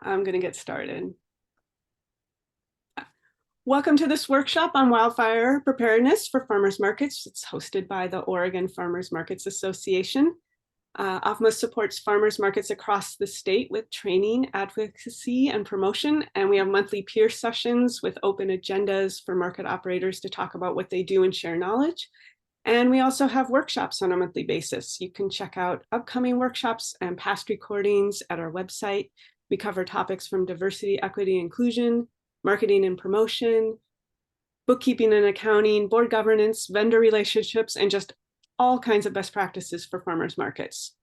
I'm going to get started. Welcome to this workshop on wildfire preparedness for farmers markets. It's hosted by the Oregon Farmers Markets Association. OFMA supports farmers markets across the state with training, advocacy, and promotion. And we have monthly peer sessions with open agendas for market operators to talk about what they do and share knowledge. And we also have workshops on a monthly basis. You can check out upcoming workshops and past recordings at our website. We cover topics from diversity, equity, inclusion, marketing and promotion, bookkeeping and accounting, board governance, vendor relationships, and just all kinds of best practices for farmers markets.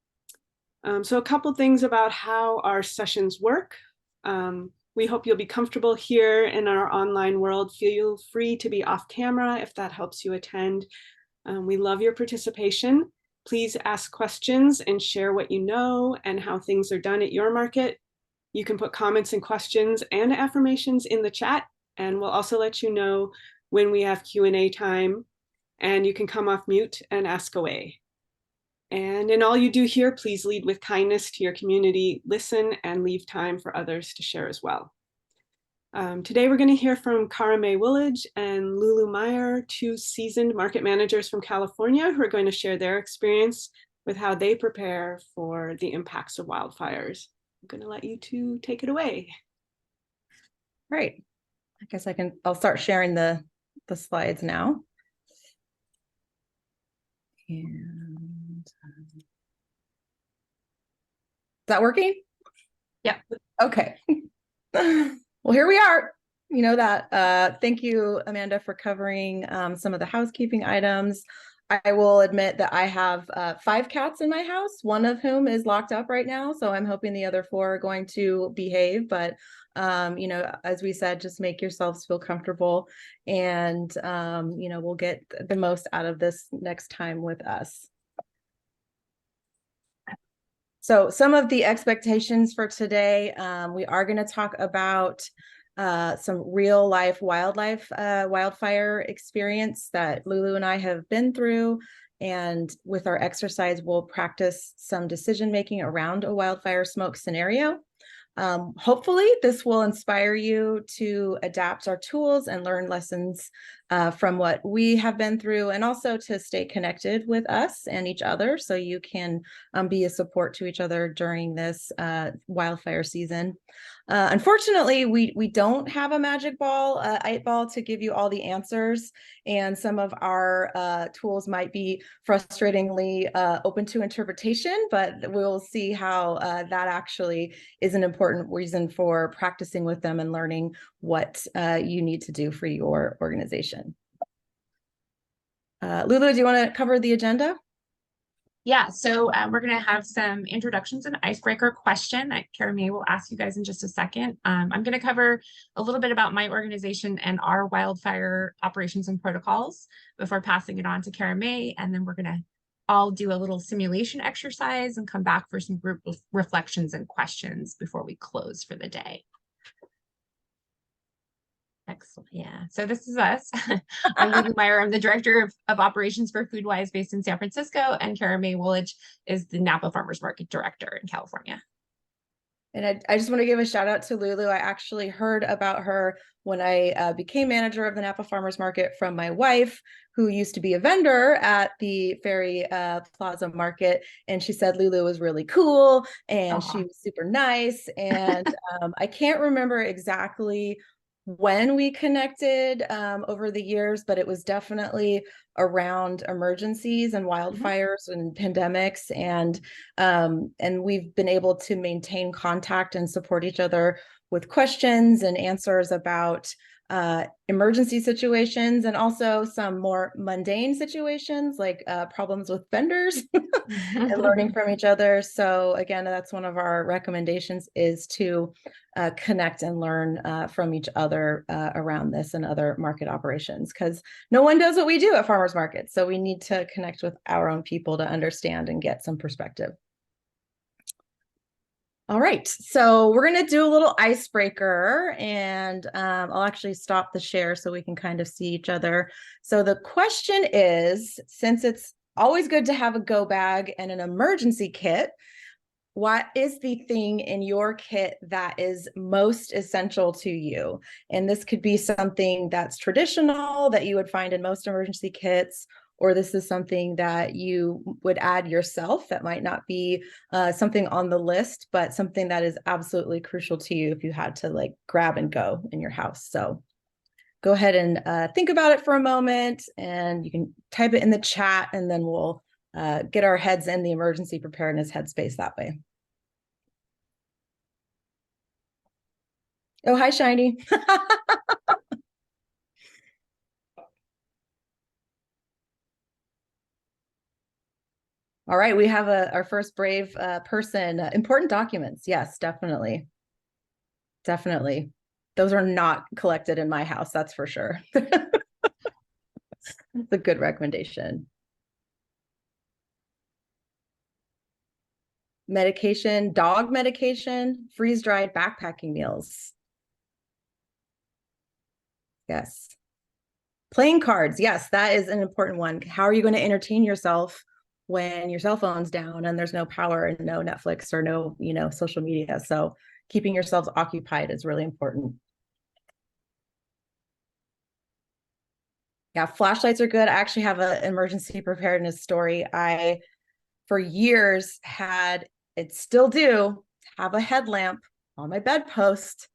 So a couple things about how our sessions work. We hope you'll be comfortable here in our online world. Feel free to be off camera if that helps you attend. We love your participation. Please ask questions and share what you know and how things are done at your market. You can put comments and questions and affirmations in the chat, and we'll also let you know when we have Q&A time, and you can come off mute and ask away. And in all you do here, please lead with kindness to your community, listen, and leave time for others to share as well. Today, we're going to hear from Cara Mae Wooledge and Lulu Meyer, two seasoned market managers from California who are going to share their experience with how they prepare for the impacts of wildfires. I'm going to let you two take it away. Right. I guess I'll start sharing the slides now. And is that working? Yeah. Okay. Well, here we are. You know that. Thank you, Amanda, for covering some of the housekeeping items. I will admit that I have 5 cats in my house, one of whom is locked up right now. So I'm hoping the other 4 are going to behave. But, you know, as we said, just make yourselves feel comfortable and, you know, we'll get the most out of this next time with us. So some of the expectations for today, we are going to talk about some real life wildfire experience that Lulu and I have been through. And with our exercise, we'll practice some decision making around a wildfire smoke scenario. Hopefully this will inspire you to adapt our tools and learn lessons from what we have been through, and also to stay connected with us and each other so you can be a support to each other during this wildfire season. Unfortunately, we don't have a magic ball, 8-ball to give you all the answers, and some of our tools might be frustratingly open to interpretation, but we'll see how that actually is an important reason for practicing with them and learning what you need to do for your organization. Lulu, do you want to cover the agenda? Yeah, so we're going to have some introductions and icebreaker question that Cara Mae will ask you guys in just a second. I'm going to cover a little bit about my organization and our wildfire operations and protocols before passing it on to Cara Mae, and then we're going to all do a little simulation exercise and come back for some group reflections and questions before we close for the day. Excellent. Yeah. So this is us. I'm Lulu Meyer. I'm the director of operations for Foodwise based in San Francisco, and Cara Mae Wooledge is the Napa Farmers Market director in California. And I just want to give a shout out to Lulu. I actually heard about her when I became manager of the Napa Farmers Market from my wife, who used to be a vendor at the Ferry Plaza Market. And she said Lulu was really cool and she was super nice. And I can't remember exactly when we connected over the years, but it was definitely around emergencies and wildfires and pandemics, and we've been able to maintain contact and support each other with questions and answers about emergency situations, and also some more mundane situations like problems with vendors and learning from each other. So again, that's one of our recommendations, is to connect and learn from each other around this and other market operations, because no one does what we do at farmers markets. So we need to connect with our own people to understand and get some perspective. All right, so we're going to do a little icebreaker, and I'll actually stop the share so we can kind of see each other. So the question is, since it's always good to have a go bag and an emergency kit, what is the thing in your kit that is most essential to you? And this could be something that's traditional that you would find in most emergency kits, or this is something that you would add yourself that might not be something on the list, but something that is absolutely crucial to you if you had to like grab and go in your house. So go ahead and think about it for a moment, and you can type it in the chat, and then we'll get our heads in the emergency preparedness headspace that way. Oh, hi, Shiny. All right, we have our first brave person. Important documents. Yes, definitely. Definitely. Those are not collected in my house, that's for sure. That's a good recommendation. Medication, dog medication, freeze-dried backpacking meals. Yes. Playing cards. Yes, that is an important one. How are you going to entertain yourself when your cell phone's down and there's no power and no Netflix or no, social media? So keeping yourselves occupied is really important. Yeah, flashlights are good. I actually have an emergency preparedness story. I, for years, it still do, have a headlamp on my bedpost.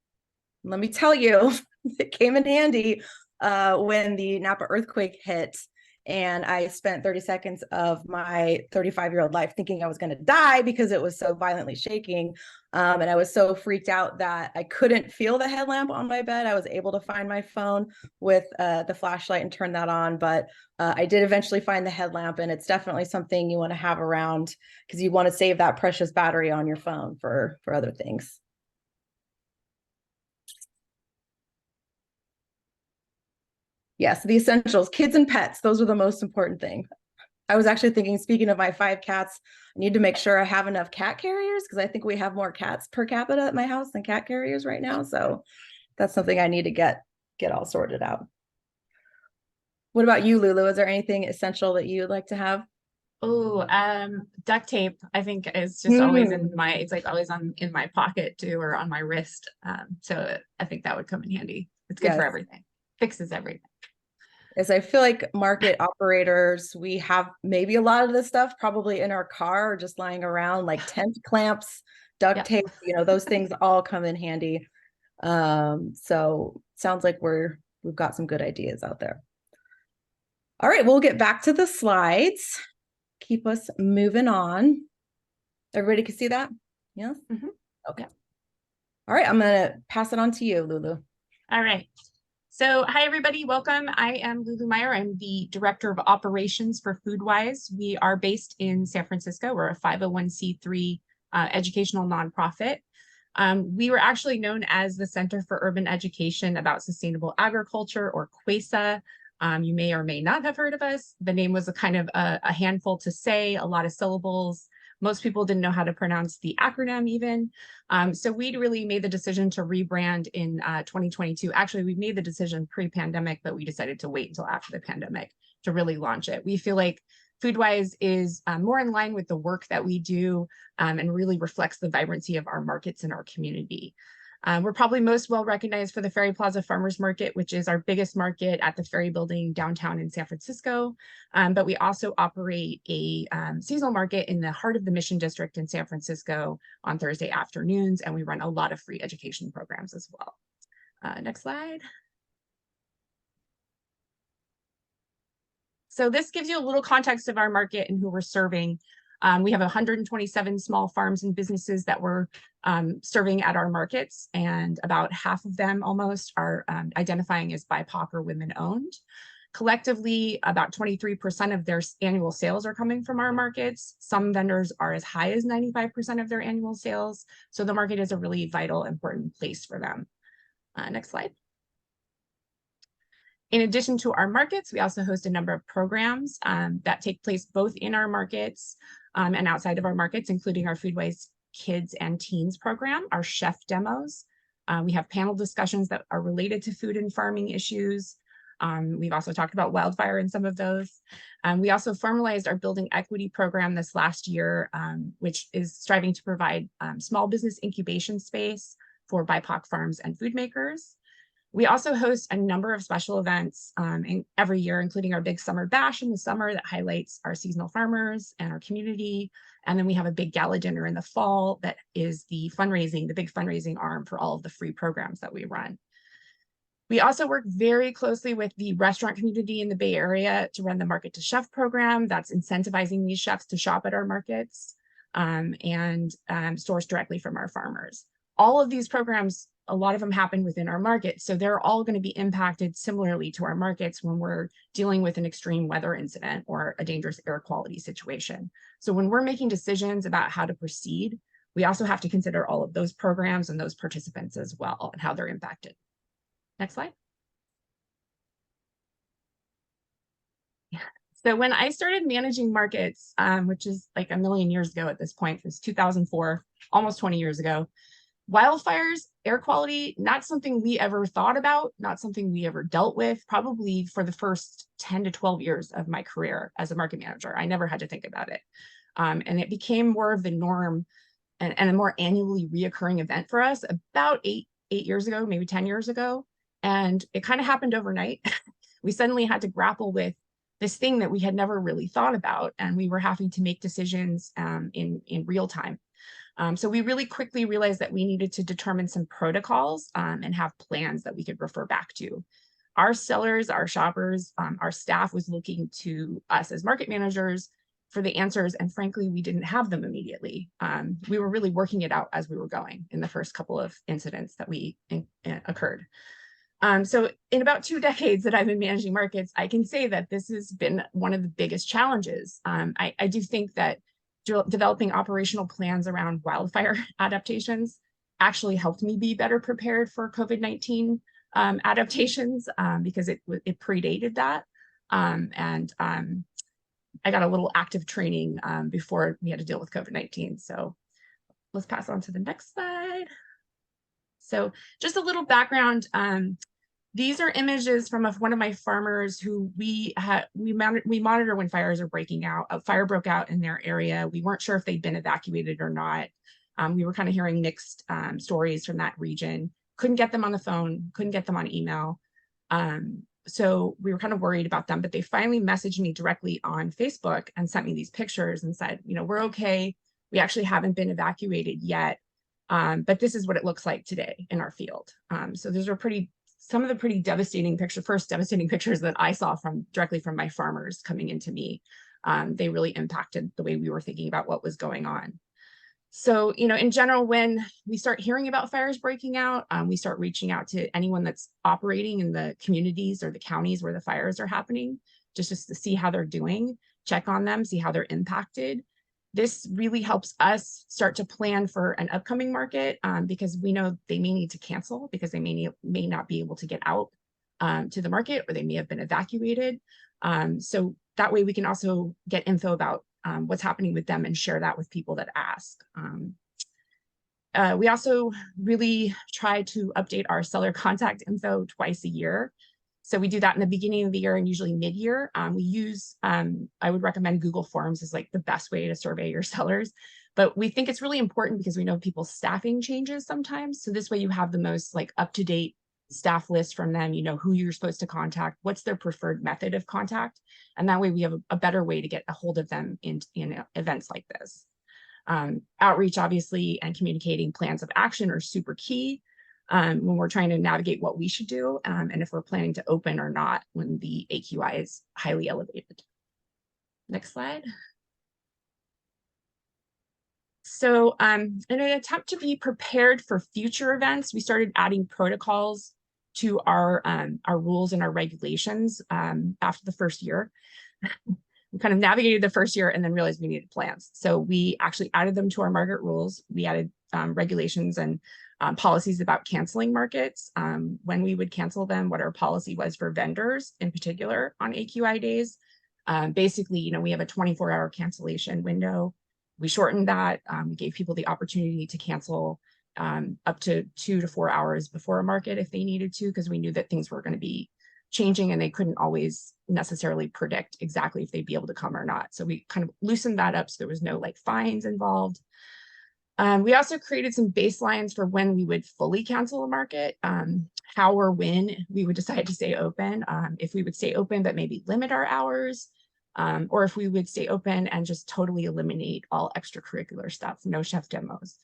Let me tell you, it came in handy when the Napa earthquake hit, and I spent 30 seconds of my 35-year-old life thinking I was going to die because it was so violently shaking. And I was so freaked out that I couldn't feel the headlamp on my bed. I was able to find my phone with the flashlight and turn that on, but I did eventually find the headlamp, and it's definitely something you want to have around because you want to save that precious battery on your phone for other things. Yes, the essentials, kids and pets, those are the most important thing. I was actually thinking, speaking of my 5 cats, I need to make sure I have enough cat carriers because I think we have more cats per capita at my house than cat carriers right now. So that's something I need to get all sorted out. What about you, Lulu? Is there anything essential that you'd like to have? Oh, duct tape, I think is just always it's like always in my pocket too, or on my wrist. So I think that would come in handy. It's good for everything. Fixes everything. Is I feel like market operators, we have maybe a lot of this stuff probably in our car or just lying around, like tent clamps, duct tape, those things all come in handy. So sounds like we've got some good ideas out there. All right, we'll get back to the slides. Keep us moving on. Everybody can see that? Yeah? Mm-hmm. Okay. All right, I'm gonna pass it on to you, Lulu. All right. So hi, everybody. Welcome. I am Lulu Meyer. I'm the Director of Operations for Foodwise. We are based in San Francisco. We're a 501c3 educational nonprofit. We were actually known as the Center for Urban Education about Sustainable Agriculture, or QUESA. You may or may not have heard of us. The name was a kind of a handful to say, a lot of syllables. Most people didn't know how to pronounce the acronym even. So we really made the decision to rebrand in 2022. Actually, we made the decision pre-pandemic, but we decided to wait until after the pandemic to really launch it. We feel like Foodwise is more in line with the work that we do and really reflects the vibrancy of our markets and our community. We're probably most well recognized for the Ferry Plaza Farmers Market, which is our biggest market at the Ferry Building downtown in San Francisco. But we also operate a seasonal market in the heart of the Mission District in San Francisco on Thursday afternoons, and we run a lot of free education programs as well. Next slide. So this gives you a little context of our market and who we're serving. We have 127 small farms and businesses that we're serving at our markets, and about half of them almost are identifying as BIPOC or women-owned. Collectively, about 23% of their annual sales are coming from our markets. Some vendors are as high as 95% of their annual sales. So the market is a really vital, important place for them. Next slide. In addition to our markets, we also host a number of programs that take place both in our markets and outside of our markets, including our Foodwise Kids and Teens program, our chef demos. We have panel discussions that are related to food and farming issues. We've also talked about Wildfire in some of those. We also formalized our Building Equity program this last year, which is striving to provide small business incubation space for BIPOC farms and food makers. We also host a number of special events every year, including our big summer bash in the summer that highlights our seasonal farmers and our community. And then we have a big gala dinner in the fall that is the big fundraising arm for all of the free programs that we run. We also work very closely with the restaurant community in the Bay Area to run the Market to Chef program. That's incentivizing these chefs to shop at our markets and source directly from our farmers. All of these programs, a lot of them happen within our market, so they're all going to be impacted similarly to our markets when we're dealing with an extreme weather incident or a dangerous air quality situation. So when we're making decisions about how to proceed, we also have to consider all of those programs and those participants as well and how they're impacted. Next slide. So when I started managing markets, which is like a million years ago at this point, it was 2004, almost 20 years ago, wildfires, air quality, not something we ever thought about, not something we ever dealt with, probably for the first 10 to 12 years of my career as a market manager. I never had to think about it. And it became more of the norm and a more annually reoccurring event for us about eight years ago, maybe 10 years ago. And it kind of happened overnight. We suddenly had to grapple with this thing that we had never really thought about, and we were having to make decisions in real time. So we really quickly realized that we needed to determine some protocols and have plans that we could refer back to. Our sellers, our shoppers, our staff was looking to us as market managers for the answers, and frankly, we didn't have them immediately. We were really working it out as we were going in the first couple of incidents that occurred. So in about 2 decades that I've been managing markets, I can say that this has been one of the biggest challenges. I do think that developing operational plans around wildfire adaptations actually helped me be better prepared for COVID-19 adaptations because it predated that. I got a little active training before we had to deal with COVID-19. So let's pass on to the next slide. So just a little background. These are images from one of my farmers who we monitor when fires are breaking out. A fire broke out in their area. We weren't sure if they'd been evacuated or not. We were kind of hearing mixed stories from that region. Couldn't get them on the phone, couldn't get them on email. So we were kind of worried about them, but they finally messaged me directly on Facebook and sent me these pictures and said, you know, we're okay. We actually haven't been evacuated yet, but this is what it looks like today in our field. So those are some of the pretty devastating first devastating pictures that I saw directly from my farmers coming into me. They really impacted the way we were thinking about what was going on. So, you know, in general, when we start hearing about fires breaking out, we start reaching out to anyone that's operating in the communities or the counties where the fires are happening, just to see how they're doing, check on them, see how they're impacted. This really helps us start to plan for an upcoming market because we know they may need to cancel because they may not be able to get out to the market, or they may have been evacuated. So that way we can also get info about what's happening with them and share that with people that ask. We also really try to update our seller contact info twice a year. So we do that in the beginning of the year and usually mid-year. We use, I would recommend Google Forms is like the best way to survey your sellers. But we think it's really important because we know people's staffing changes sometimes. So this way you have the most like up-to-date staff list from them, you know who you're supposed to contact, what's their preferred method of contact. And that way we have a better way to get a hold of them in events like this. Outreach, obviously, and communicating plans of action are super key when we're trying to navigate what we should do and if we're planning to open or not when the AQI is highly elevated. Next slide. So in an attempt to be prepared for future events, we started adding protocols to our rules and our regulations after the first year. We kind of navigated the first year and then realized we needed plans. So we actually added them to our market rules. We added regulations and policies about canceling markets, when we would cancel them, what our policy was for vendors in particular on AQI days. Basically, you know, we have a 24-hour cancellation window. We shortened that. We gave people the opportunity to cancel up to 2 to 4 hours before a market if they needed to, because we knew that things were going to be changing, and they couldn't always necessarily predict exactly if they'd be able to come or not. So we kind of loosened that up so there was no like fines involved. We also created some baselines for when we would fully cancel a market, how or when we would decide to stay open, if we would stay open but maybe limit our hours, or if we would stay open and just totally eliminate all extracurricular stuff, no chef demos,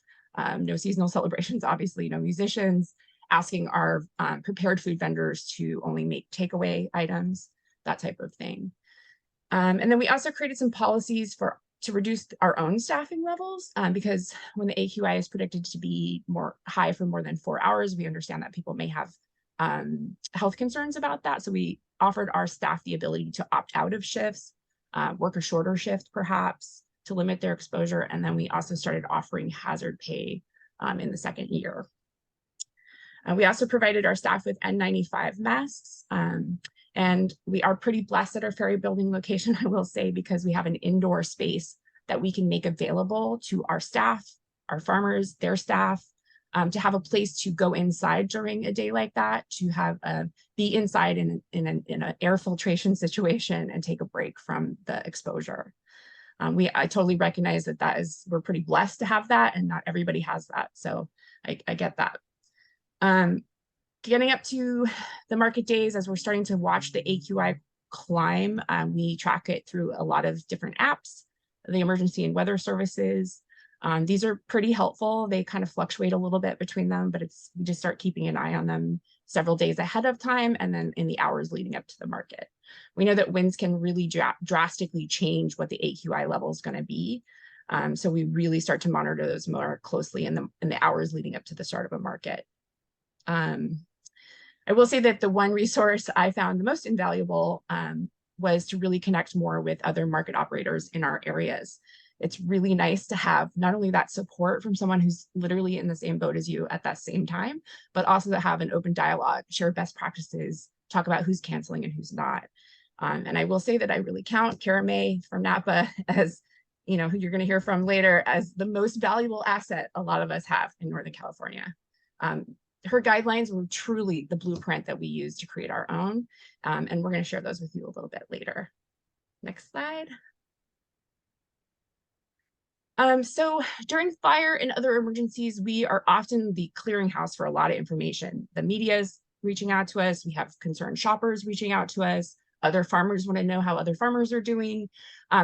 no seasonal celebrations, obviously, no musicians, asking our prepared food vendors to only make takeaway items, that type of thing. And then we also created some policies to reduce our own staffing levels, because when the AQI is predicted to be more high for more than 4 hours, we understand that people may have health concerns about that. So we offered our staff the ability to opt out of shifts, work a shorter shift perhaps to limit their exposure. And then we also started offering hazard pay in the second year. We also provided our staff with N95 masks. And we are pretty blessed at our Ferry Building location, I will say, because we have an indoor space that we can make available to our staff, our farmers, their staff, to have a place to go inside during a day like that, to have be inside in an air filtration situation and take a break from the exposure. I totally recognize we're pretty blessed to have that, and not everybody has that. So I get that. Getting up to the market days, as we're starting to watch the AQI climb, we track it through a lot of different apps, the emergency and weather services. These are pretty helpful. They kind of fluctuate a little bit between them, but we just start keeping an eye on them several days ahead of time and then in the hours leading up to the market. We know that winds can really drastically change what the AQI level is going to be. So we really start to monitor those more closely in the hours leading up to the start of a market. I will say that the one resource I found the most invaluable was to really connect more with other market operators in our areas. It's really nice to have not only that support from someone who's literally in the same boat as you at that same time, but also to have an open dialogue, share best practices, talk about who's canceling and who's not. And I will say that I really count Cara Mae from Napa as, who you're going to hear from later, as the most valuable asset a lot of us have in Northern California. Her guidelines were truly the blueprint that we use to create our own. And we're going to share those with you a little bit later. Next slide. So during fire and other emergencies, we are often the clearinghouse for a lot of information. The media is reaching out to us. We have concerned shoppers reaching out to us. Other farmers want to know how other farmers are doing.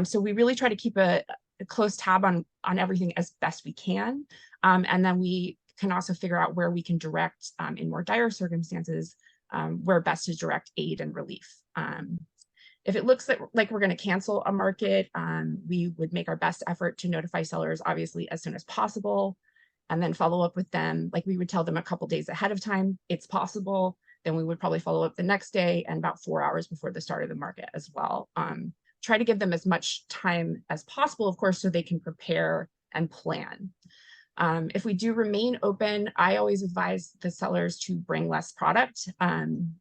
So we really try to keep a close tab on everything as best we can. And then we can also figure out where we can direct in more dire circumstances, where best to direct aid and relief. If it looks like we're going to cancel a market, we would make our best effort to notify sellers, obviously, as soon as possible, and then follow up with them. Like we would tell them a couple days ahead of time, it's possible. Then we would probably follow up the next day and about 4 hours before the start of the market as well. Try to give them as much time as possible, of course, so they can prepare and plan. If we do remain open, I always advise the sellers to bring less product.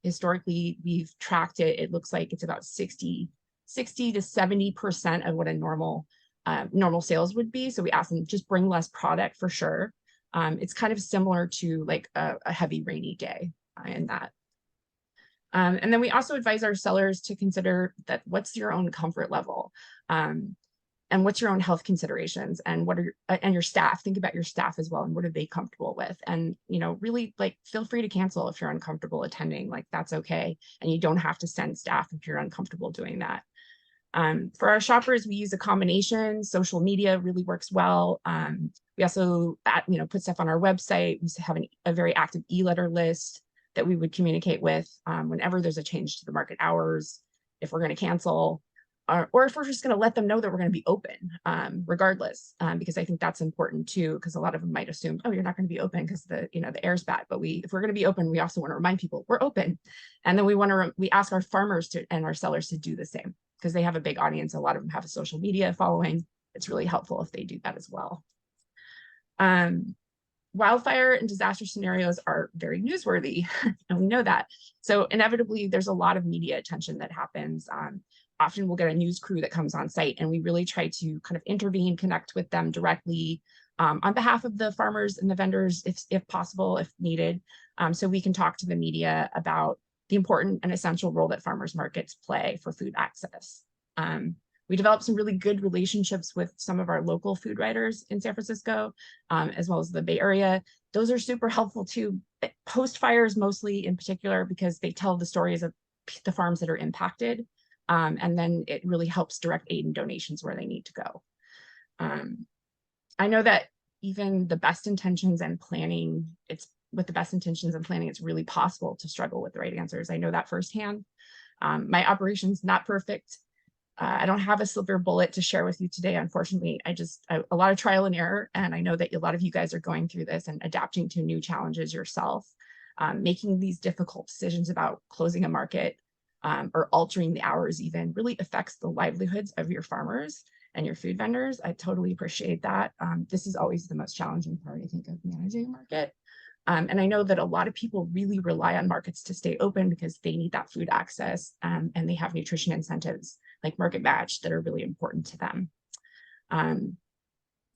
Historically, we've tracked it. It looks like it's about 60 to 70% of what a normal sales would be. So we ask them just bring less product for sure. It's kind of similar to like a heavy rainy day in that. And then we also advise our sellers to consider that what's your own comfort level. And what's your own health considerations, and and your staff. Think about your staff as well, and what are they comfortable with? And really, like, feel free to cancel if you're uncomfortable attending. Like, that's okay, and you don't have to send staff if you're uncomfortable doing that. For our shoppers, we use a combination. Social media really works well. We also put stuff on our website. We have a very active e-letter list that we would communicate with whenever there's a change to the market hours, if we're going to cancel. Or if we're just going to let them know that we're going to be open regardless, because I think that's important too, because a lot of them might assume, oh, you're not going to be open because the air's bad. But if we're going to be open, we also want to remind people we're open. And then we ask our farmers and our sellers to do the same, because they have a big audience. A lot of them have a social media following. It's really helpful if they do that as well. Wildfire and disaster scenarios are very newsworthy, and we know that. So inevitably, there's a lot of media attention that happens. Often we'll get a news crew that comes on site, and we really try to kind of intervene, connect with them directly on behalf of the farmers and the vendors, if possible, if needed. So we can talk to the media about the important and essential role that farmers markets play for food access. We developed some really good relationships with some of our local food writers in San Francisco, as well as the Bay Area. Those are super helpful too, post fires mostly in particular, because they tell the stories of the farms that are impacted. And then it really helps direct aid and donations where they need to go. I know that even the best intentions and planning, it's really possible to struggle with the right answers. I know that firsthand. My operation's not perfect. I don't have a silver bullet to share with you today, unfortunately. A lot of trial and error, and I know that a lot of you guys are going through this and adapting to new challenges yourself. Making these difficult decisions about closing a market or altering the hours even really affects the livelihoods of your farmers and your food vendors. I totally appreciate that. This is always the most challenging part, I think, of managing a market. And I know that a lot of people really rely on markets to stay open because they need that food access, and they have nutrition incentives like Market Match that are really important to them.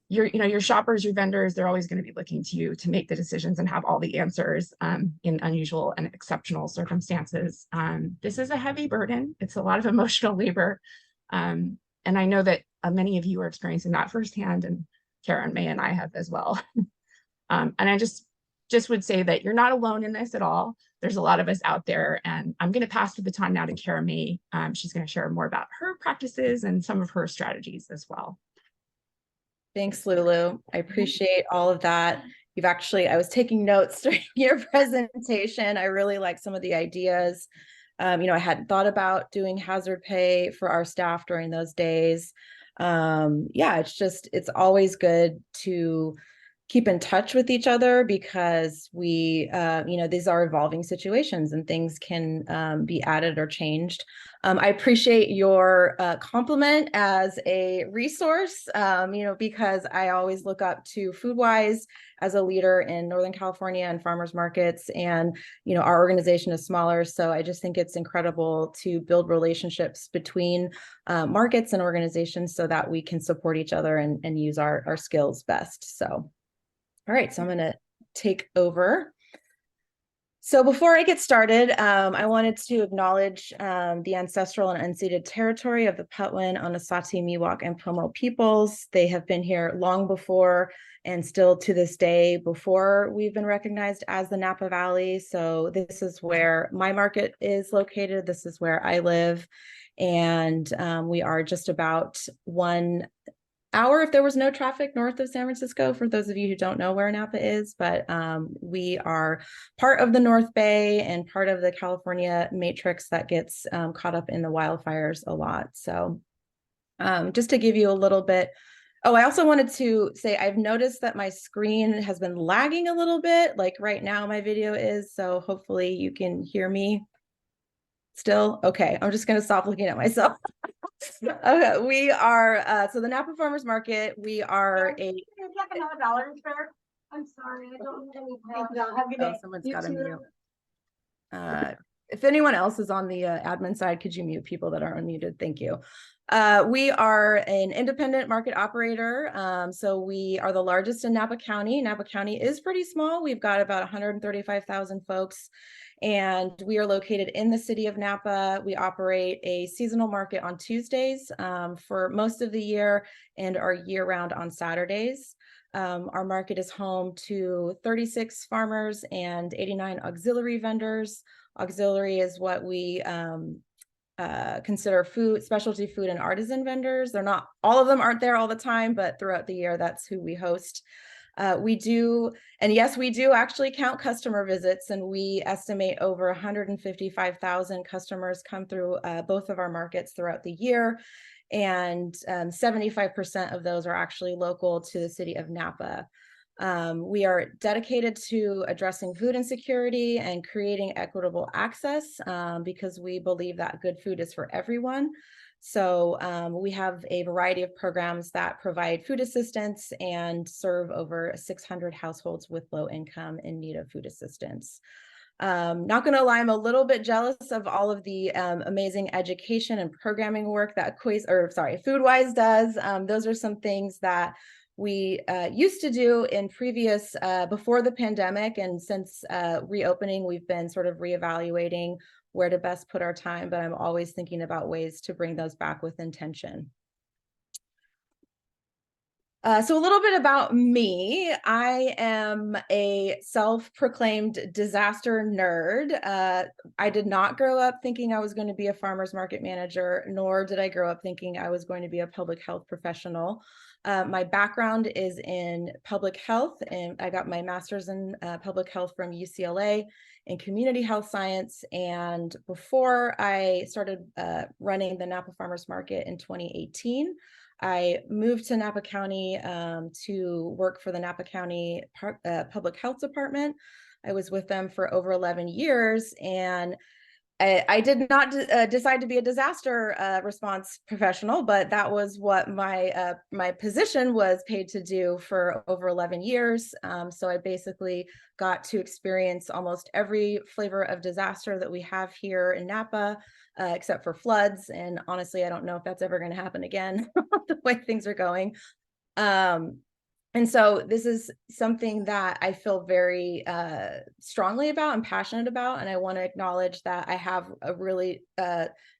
Your shoppers, your vendors, they're always going to be looking to you to make the decisions and have all the answers in unusual and exceptional circumstances. This is a heavy burden. It's a lot of emotional labor. And I know that many of you are experiencing that firsthand, and Cara Mae and I have as well. And I just would say that you're not alone in this at all. There's a lot of us out there, and I'm going to pass the baton now to Cara Mae. She's going to share more about her practices and some of her strategies as well. Thanks, Lulu. I appreciate all of that. I was taking notes during your presentation. I really like some of the ideas. I hadn't thought about doing hazard pay for our staff during those days. It's always good to keep in touch with each other because these are evolving situations and things can be added or changed. I appreciate your compliment as a resource, because I always look up to Foodwise as a leader in Northern California and farmers markets. And, our organization is smaller. So I just think it's incredible to build relationships between markets and organizations so that we can support each other and use our skills best. So. All right, so I'm going to take over. So before I get started, I wanted to acknowledge the ancestral and unceded territory of the Patwin, Anasazi, Miwok, and Pomo peoples. They have been here long before and still to this day before we've been recognized as the Napa Valley. So this is where my market is located. This is where I live. And we are just about 1 hour if there was no traffic north of San Francisco, for those of you who don't know where Napa is, but we are part of the North Bay and part of the California matrix that gets caught up in the wildfires a lot. So just to give you a little bit, I also wanted to say I've noticed that my screen has been lagging a little bit, like right now my video is, so hopefully you can hear me still. Okay, I'm just going to stop looking at myself. Okay, we are so the Napa Farmers Market. We are another dollar fair. I'm sorry, I don't have any. Have someone's got to mute. If anyone else is on the admin side, could you mute people that are unmuted? Thank you. We are an independent market operator. So we are the largest in Napa County. Napa County is pretty small. We've got about 135,000 folks. And we are located in the city of Napa. We operate a seasonal market on Tuesdays for most of the year and are year-round on Saturdays. Our market is home to 36 farmers and 89 auxiliary vendors. Auxiliary is what we consider specialty food and artisan vendors. They're not, all of them aren't there all the time, but throughout the year, that's who we host. We do actually count customer visits, and we estimate over 155,000 customers come through both of our markets throughout the year. And 75% of those are actually local to the city of Napa. We are dedicated to addressing food insecurity and creating equitable access because we believe that good food is for everyone. So we have a variety of programs that provide food assistance and serve over 600 households with low income in need of food assistance. Not going to lie, I'm a little bit jealous of all of the amazing education and programming work that Foodwise does. Those are some things that we used to do in previous, before the pandemic, and since reopening, we've been sort of reevaluating where to best put our time, but I'm always thinking about ways to bring those back with intention. So a little bit about me. I am a self-proclaimed disaster nerd. I did not grow up thinking I was going to be a farmer's market manager, nor did I grow up thinking I was going to be a public health professional. My background is in public health, and I got my master's in public health from UCLA in community health science. And before I started running the Napa Farmers Market in 2018, I moved to Napa County to work for the Napa County Public Health Department. I was with them for over 11 years, and I did not decide to be a disaster response professional, but that was what my my position was paid to do for over 11 years. So I basically got to experience almost every flavor of disaster that we have here in Napa, except for floods. And honestly, I don't know if that's ever going to happen again, the way things are going. And so this is something that I feel very strongly about and passionate about. And I want to acknowledge that I have a really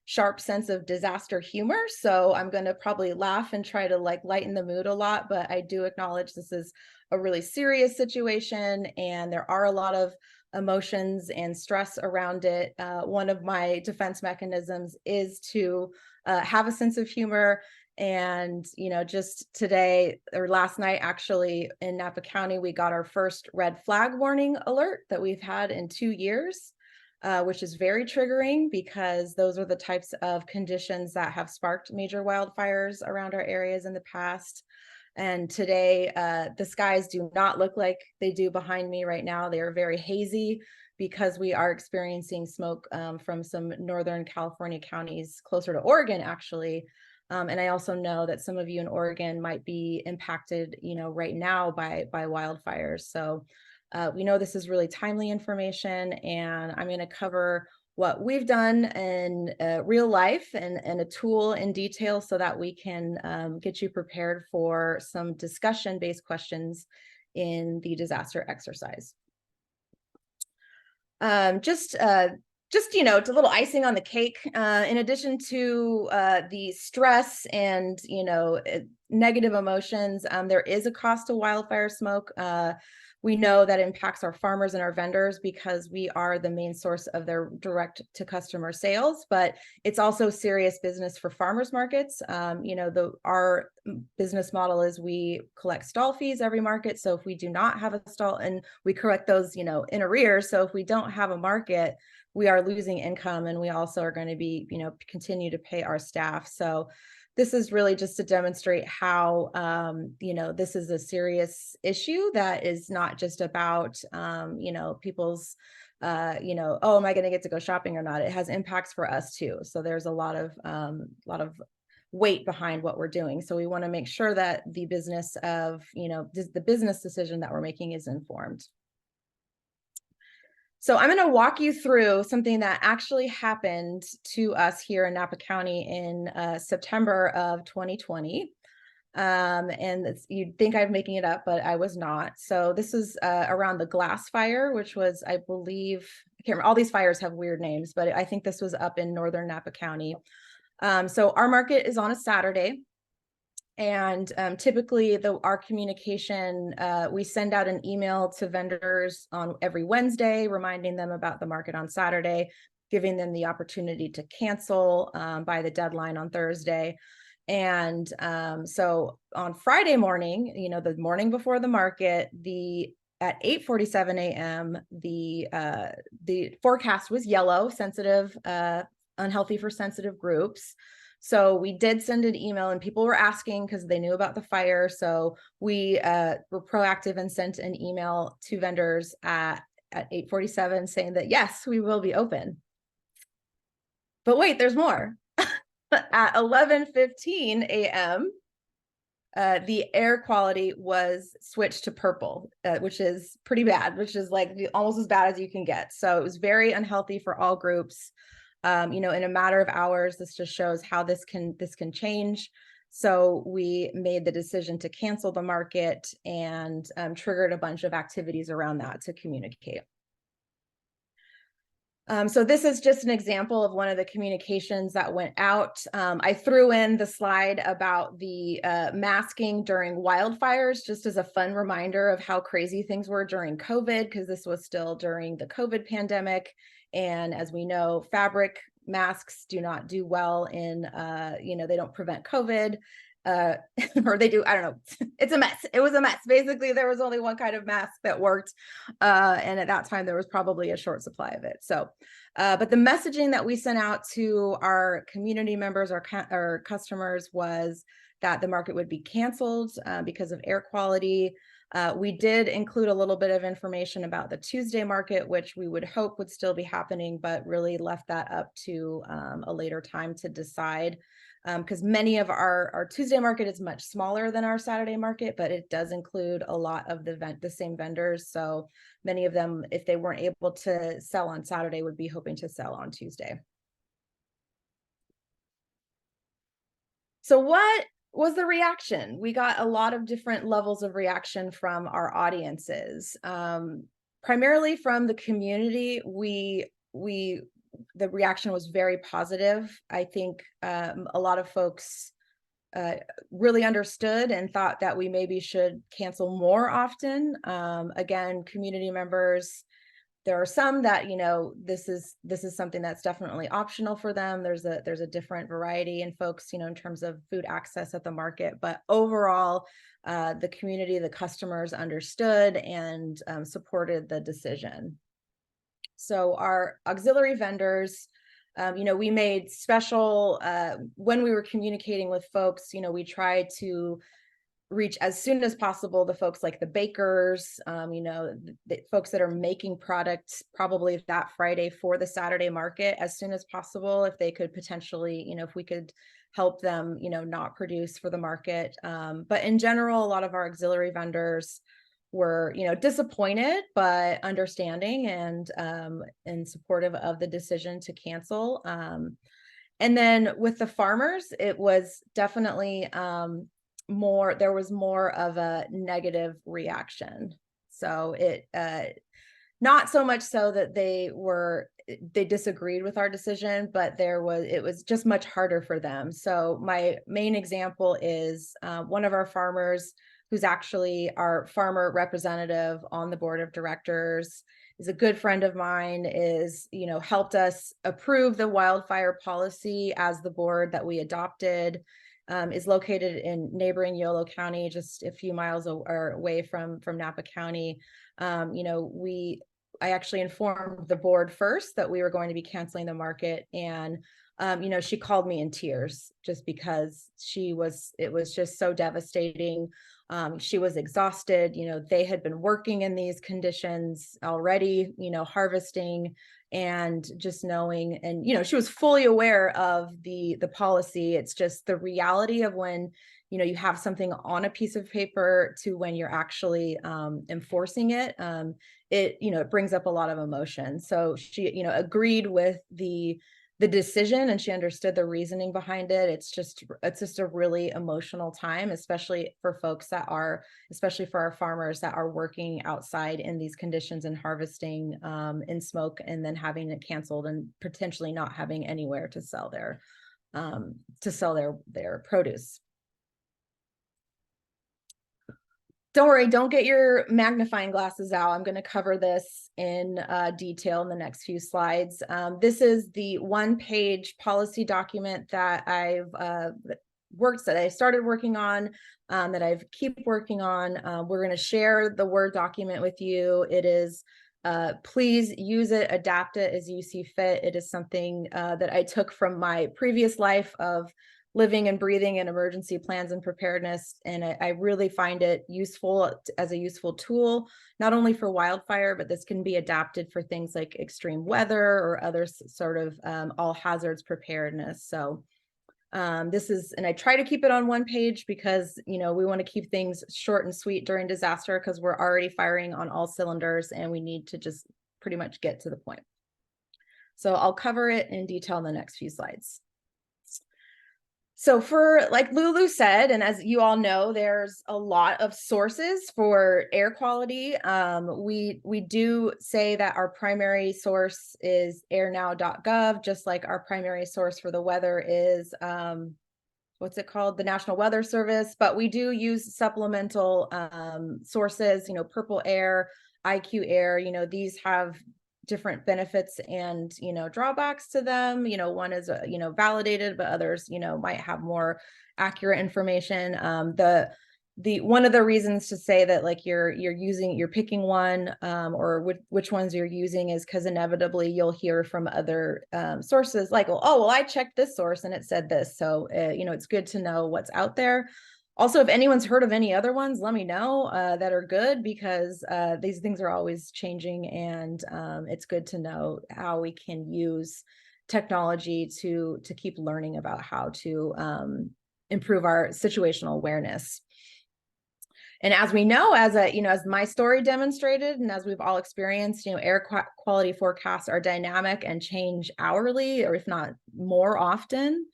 sharp sense of disaster humor. So I'm going to probably laugh and try to like lighten the mood a lot, but I do acknowledge this is a really serious situation, and there are a lot of emotions and stress around it. One of my defense mechanisms is to have a sense of humor. And, you know, just today or last night, actually, in Napa County, we got our first red flag warning alert that we've had in 2 years, which is very triggering because those are the types of conditions that have sparked major wildfires around our areas in the past. And today, the skies do not look like they do behind me right now. They are very hazy because we are experiencing smoke from some Northern California counties closer to Oregon, actually. And I also know that some of you in Oregon might be impacted, you know, right now by wildfires. So we know this is really timely information, and I'm going to cover what we've done in real life and a tool in detail so that we can get you prepared for some discussion-based questions in the disaster exercise. Just, you know, it's a little icing on the cake. In addition to the stress and, you know, negative emotions, there is a cost to wildfire smoke. We know that impacts our farmers and our vendors because we are the main source of their direct to customer sales, but it's also serious business for farmers markets. You know, our business model is we collect stall fees every market. So if we do not have a stall, and we collect those, you know, in arrears. So if we don't have a market, we are losing income, and we also are going to be, you know, continue to pay our staff. So this is really just to demonstrate how, you know, this is a serious issue that is not just about, you know, people's, you know, oh, am I going to get to go shopping or not? It has impacts for us too. So there's a lot of weight behind what we're doing. So we want to make sure that the business of, you know, the business decision that we're making is informed. So I'm going to walk you through something that actually happened to us here in Napa County in September of 2020. And you'd think I'm making it up, but I was not. So this is around the glass fire, which was, I believe, I can't remember, all these fires have weird names, but I think this was up in northern Napa County. So our market is on a Saturday. And typically our communication, we send out an email to vendors on every Wednesday, reminding them about the market on Saturday, giving them the opportunity to cancel by the deadline on Thursday. And so on Friday morning, you know, the morning before the market, at 8:47 a.m., the forecast was yellow, sensitive, unhealthy for sensitive groups. So we did send an email, and people were asking because they knew about the fire. So we were proactive and sent an email to vendors at 8:47 saying that, yes, we will be open. But wait, there's more. At 11:15 a.m., the air quality was switched to purple, which is pretty bad, which is like almost as bad as you can get. So it was very unhealthy for all groups. You know, in a matter of hours, this just shows how this can change. So we made the decision to cancel the market and triggered a bunch of activities around that to communicate. So this is just an example of one of the communications that went out. I threw in the slide about the masking during wildfires, just as a fun reminder of how crazy things were during COVID, because this was still during the COVID pandemic. And as we know, fabric masks do not do well in, they don't prevent COVID. Or they do, I don't know. It's a mess. It was a mess. Basically, there was only one kind of mask that worked. And at that time, there was probably a short supply of it. So, but the messaging that we sent out to our community members, our customers, was that the market would be canceled because of air quality. We did include a little bit of information about the Tuesday market, which we would hope would still be happening, but really left that up to a later time to decide. Because many of our Tuesday market is much smaller than our Saturday market, but it does include a lot of the same vendors. So many of them, if they weren't able to sell on Saturday, would be hoping to sell on Tuesday. So what was the reaction? We got a lot of different levels of reaction from our audiences. Primarily from the community, the reaction was very positive. I think a lot of folks really understood and thought that we maybe should cancel more often. Again, community members, there are some that, this is something that's definitely optional for them. There's a different variety in folks, in terms of food access at the market. But overall, the community, the customers understood and supported the decision. So our auxiliary vendors, we made special, when we were communicating with folks, we tried to reach as soon as possible the folks like the bakers, the folks that are making products probably that Friday for the Saturday market as soon as possible, if they could potentially, if we could help them, not produce for the market. But in general, a lot of our auxiliary vendors were, disappointed, but understanding and supportive of the decision to cancel. And then with the farmers, it was definitely there was more of a negative reaction. So it not so much so that they disagreed with our decision, but it was just much harder for them. So my main example is one of our farmers, who's actually our farmer representative on the board of directors, is a good friend of mine, helped us approve the wildfire policy as the board that we adopted, is located in neighboring Yolo County, just a few miles away from Napa County. I actually informed the board first that we were going to be canceling the market, and she called me in tears just because it was just so devastating. She was exhausted. They had been working in these conditions already, harvesting, and just knowing, and, she was fully aware of the policy. It's just the reality of when, you have something on a piece of paper to when you're actually enforcing it. It brings up a lot of emotion. So she, agreed with the decision, and she understood the reasoning behind it. It's just a really emotional time, especially for our farmers that are working outside in these conditions and harvesting in smoke, and then having it canceled and potentially not having anywhere to sell their produce. Don't worry, don't get your magnifying glasses out. I'm going to cover this in detail in the next few slides. This is the one-page policy document that I started working on, that I keep working on. We're going to share the Word document with you. It is, please use it, adapt it as you see fit. It is something that I took from my previous life of living and breathing in emergency plans and preparedness. And I really find it useful as a useful tool, not only for wildfire, but this can be adapted for things like extreme weather or other sort of all hazards preparedness. So and I try to keep it on one page because, we want to keep things short and sweet during disaster, because we're already firing on all cylinders and we need to just pretty much get to the point. So I'll cover it in detail in the next few slides. So for, like Lulu said, and as you all know, there's a lot of sources for air quality. We do say that our primary source is airnow.gov, just like our primary source for the weather is what's it called? The National Weather Service, but we do use supplemental sources, Purple Air, IQ Air, these have different benefits and, drawbacks to them. One is, validated, but others, might have more accurate information. The one of the reasons to say that like you're picking one or which ones you're using is because inevitably you'll hear from other sources like, well, I checked this source and it said this. So, it's good to know what's out there. Also, if anyone's heard of any other ones, let me know that are good, because these things are always changing, and it's good to know how we can use technology to keep learning about how to improve our situational awareness. And as we know, as my story demonstrated, and as we've all experienced, air quality forecasts are dynamic and change hourly, or if not more often.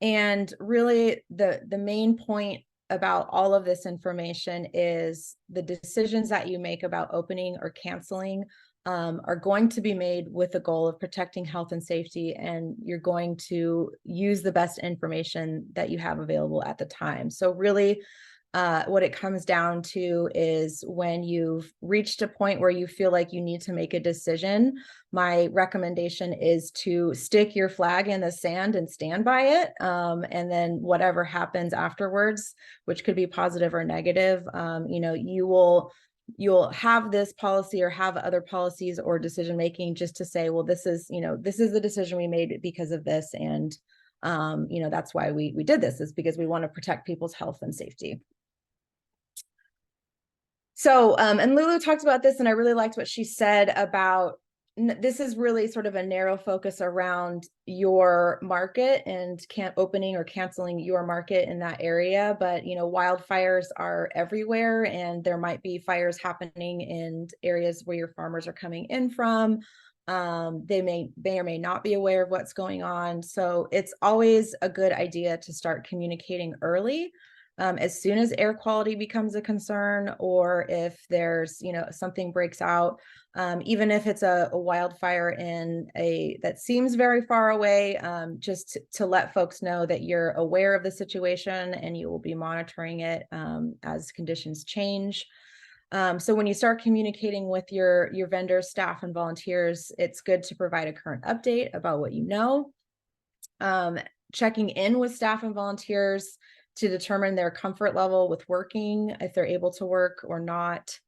And really, the main point about all of this information is the decisions that you make about opening or canceling are going to be made with the goal of protecting health and safety, and you're going to use the best information that you have available at the time. So really, what it comes down to is when you've reached a point where you feel like you need to make a decision, my recommendation is to stick your flag in the sand and stand by it. And then whatever happens afterwards, which could be positive or negative, you'll have this policy or have other policies or decision making just to say, well, this is the decision we made because of this. And, that's why we did this, is because we want to protect people's health and safety. So, and Lulu talked about this, and I really liked what she said about this is really sort of a narrow focus around your market and opening or canceling your market in that area. But, wildfires are everywhere, and there might be fires happening in areas where your farmers are coming in from. They may or may not be aware of what's going on. So it's always a good idea to start communicating early. As soon as air quality becomes a concern, or if there's, something breaks out, even if it's a wildfire that seems very far away, just to let folks know that you're aware of the situation and you will be monitoring it as conditions change. So when you start communicating with your vendors, staff, and volunteers, it's good to provide a current update about what you know. Checking in with staff and volunteers to determine their comfort level with working, if they're able to work or not.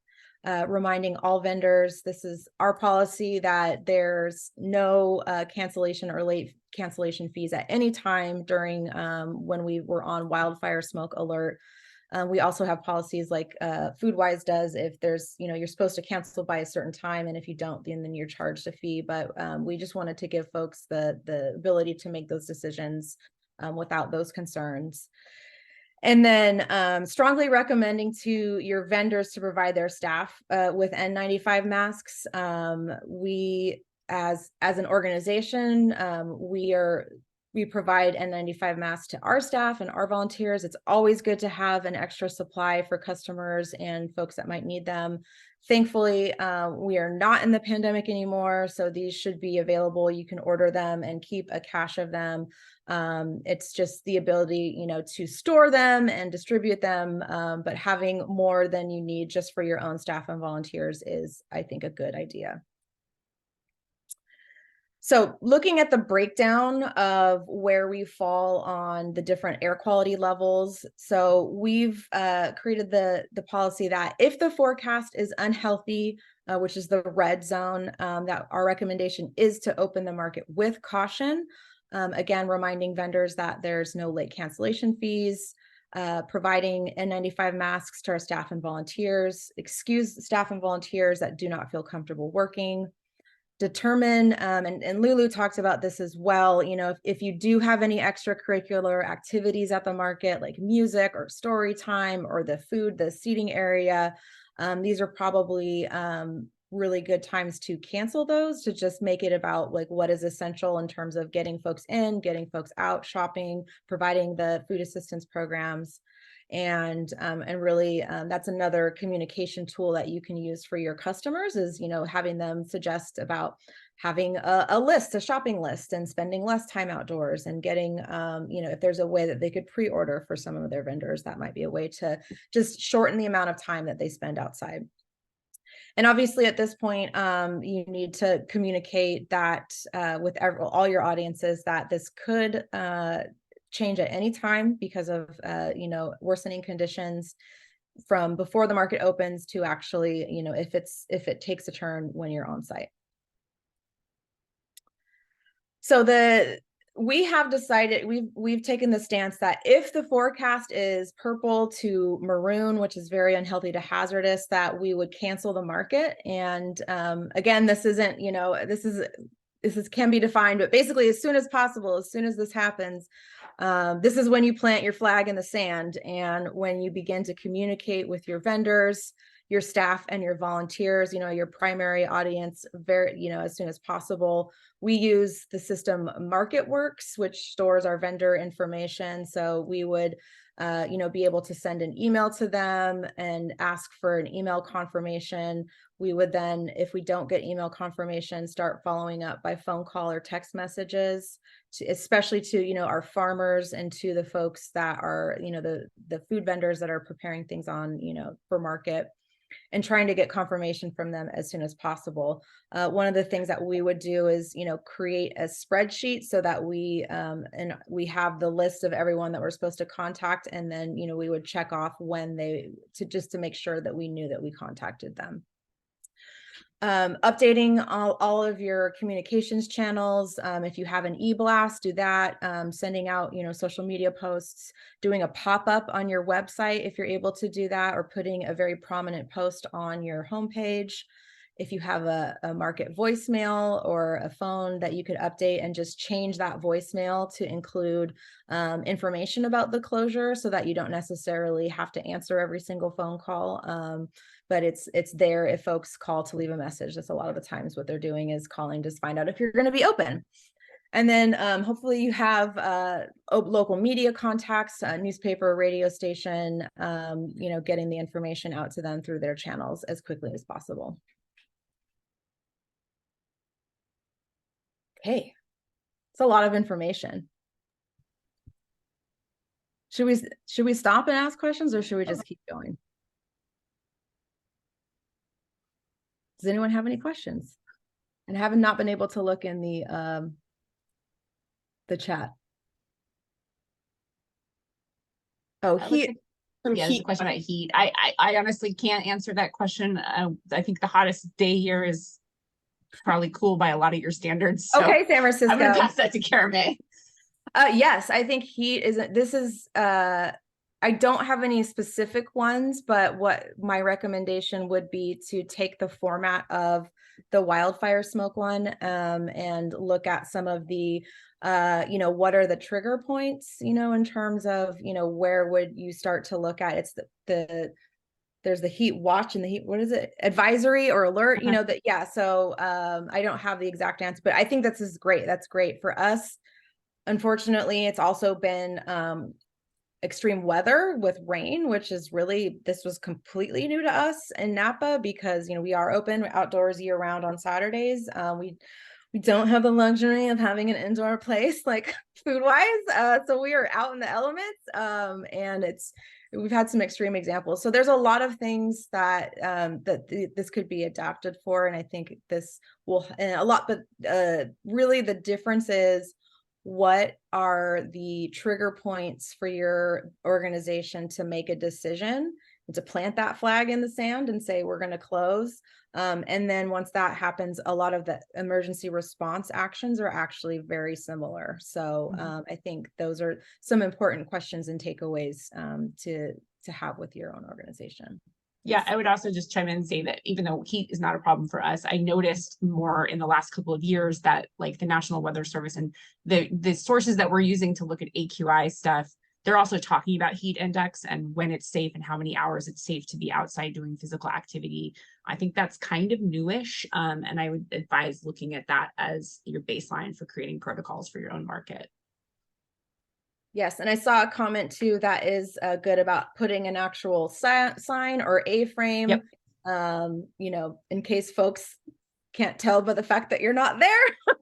Reminding all vendors, this is our policy, that there's no cancellation or late cancellation fees at any time during when we were on wildfire smoke alert. We also have policies like Foodwise does. If there's, you're supposed to cancel by a certain time, and if you don't, then you're charged a fee. But we just wanted to give folks the ability to make those decisions without those concerns. And then strongly recommending to your vendors to provide their staff with N95 masks. We, as an organization, we provide N95 masks to our staff and our volunteers. It's always good to have an extra supply for customers and folks that might need them. Thankfully, we are not in the pandemic anymore, so these should be available. You can order them and keep a cache of them. It's just the ability, to store them and distribute them, but having more than you need just for your own staff and volunteers is, I think, a good idea. So looking at the breakdown of where we fall on the different air quality levels. So we've created the policy that if the forecast is unhealthy, which is the red zone, that our recommendation is to open the market with caution. Again, reminding vendors that there's no late cancellation fees, providing N95 masks to our staff and volunteers, excuse staff and volunteers that do not feel comfortable working. Determine, and Lulu talked about this as well, if you do have any extracurricular activities at the market, like music or story time or the food, the seating area, these are probably really good times to cancel those, to just make it about like what is essential in terms of getting folks in, getting folks out, shopping, providing the food assistance programs. And really that's another communication tool that you can use for your customers, is, you know, having them suggest about having a list, a shopping list, and spending less time outdoors, and getting, you know, if there's a way that they could pre-order for some of their vendors, that might be a way to just shorten the amount of time that they spend outside. And obviously at this point, you need to communicate that with all your audiences, that this could change at any time because of, you know, worsening conditions from before the market opens to actually, you know, if it takes a turn when you're on site. So we have decided, we've taken the stance that if the forecast is purple to maroon, which is very unhealthy to hazardous, that we would cancel the market. And again, this isn't, you know, this is can be defined, but basically as soon as possible, as soon as this happens, this is when you plant your flag in the sand, and when you begin to communicate with your vendors, your staff, and your volunteers, you know, your primary audience, very, you know, as soon as possible. We use the system MarketWorks, which stores our vendor information. So we would, you know, be able to send an email to them and ask for an email confirmation. We would then, if we don't get email confirmation, start following up by phone call or text messages, especially to, you know, our farmers and to the folks that are, you know, the food vendors that are preparing things on, you know, for market, and trying to get confirmation from them as soon as possible. One of the things that we would do is, you know, create a spreadsheet so that we have the list of everyone that we're supposed to contact, and then, you know, we would check off when just to make sure that we knew that we contacted them. Updating all of your communications channels. If you have an e-blast, do that. Sending out, you know, social media posts, doing a pop-up on your website if you're able to do that, or putting a very prominent post on your homepage. If you have a market voicemail or a phone that you could update and just change that voicemail to include information about the closure, so that you don't necessarily have to answer every single phone call. But it's there if folks call to leave a message. That's a lot of the times what they're doing, is calling to find out if you're going to be open. And then hopefully you have local media contacts, newspaper, radio station, you know, getting the information out to them through their channels as quickly as possible. Okay, it's a lot of information. Should we stop and ask questions, or should we just keep going? Does anyone have any questions? And I have not been able to look in the chat. Oh, heat. Yeah, there's a question about heat. I honestly can't answer that question. I think the hottest day here is probably cool by a lot of your standards. So okay, San Francisco. I'm gonna pass that to Cara Mae. Yes, I think heat isn't. This is. I don't have any specific ones, but what my recommendation would be to take the format of the wildfire smoke one, and look at some of the, you know, what are the trigger points, you know, in terms of, you know, where would you start to look at? It's there's the heat watch and the heat, what is it? Advisory or alert, you know, that, yeah. So I don't have the exact answer, but I think this is great. That's great for us. Unfortunately, it's also been extreme weather with rain, which is really, this was completely new to us in Napa, because, you know, we are open outdoors year round on Saturdays. We don't have the luxury of having an indoor place like Foodwise. So we are out in the elements, and we've had some extreme examples. So there's a lot of things that this could be adapted for, and I think this will, and a lot, but really the difference is, what are the trigger points for your organization to make a decision and to plant that flag in the sand and say, we're going to close. And then once that happens, a lot of the emergency response actions are actually very similar. So I think those are some important questions and takeaways to have with your own organization. Yeah, I would also just chime in and say that even though heat is not a problem for us, I noticed more in the last couple of years that, like, the National Weather Service and the sources that we're using to look at AQI stuff, they're also talking about heat index and when it's safe and how many hours it's safe to be outside doing physical activity. I think that's kind of newish. And I would advise looking at that as your baseline for creating protocols for your own market. Yes, and I saw a comment too that is good about putting an actual sign or A-frame, Yep. you know, in case folks can't tell by the fact that you're not there,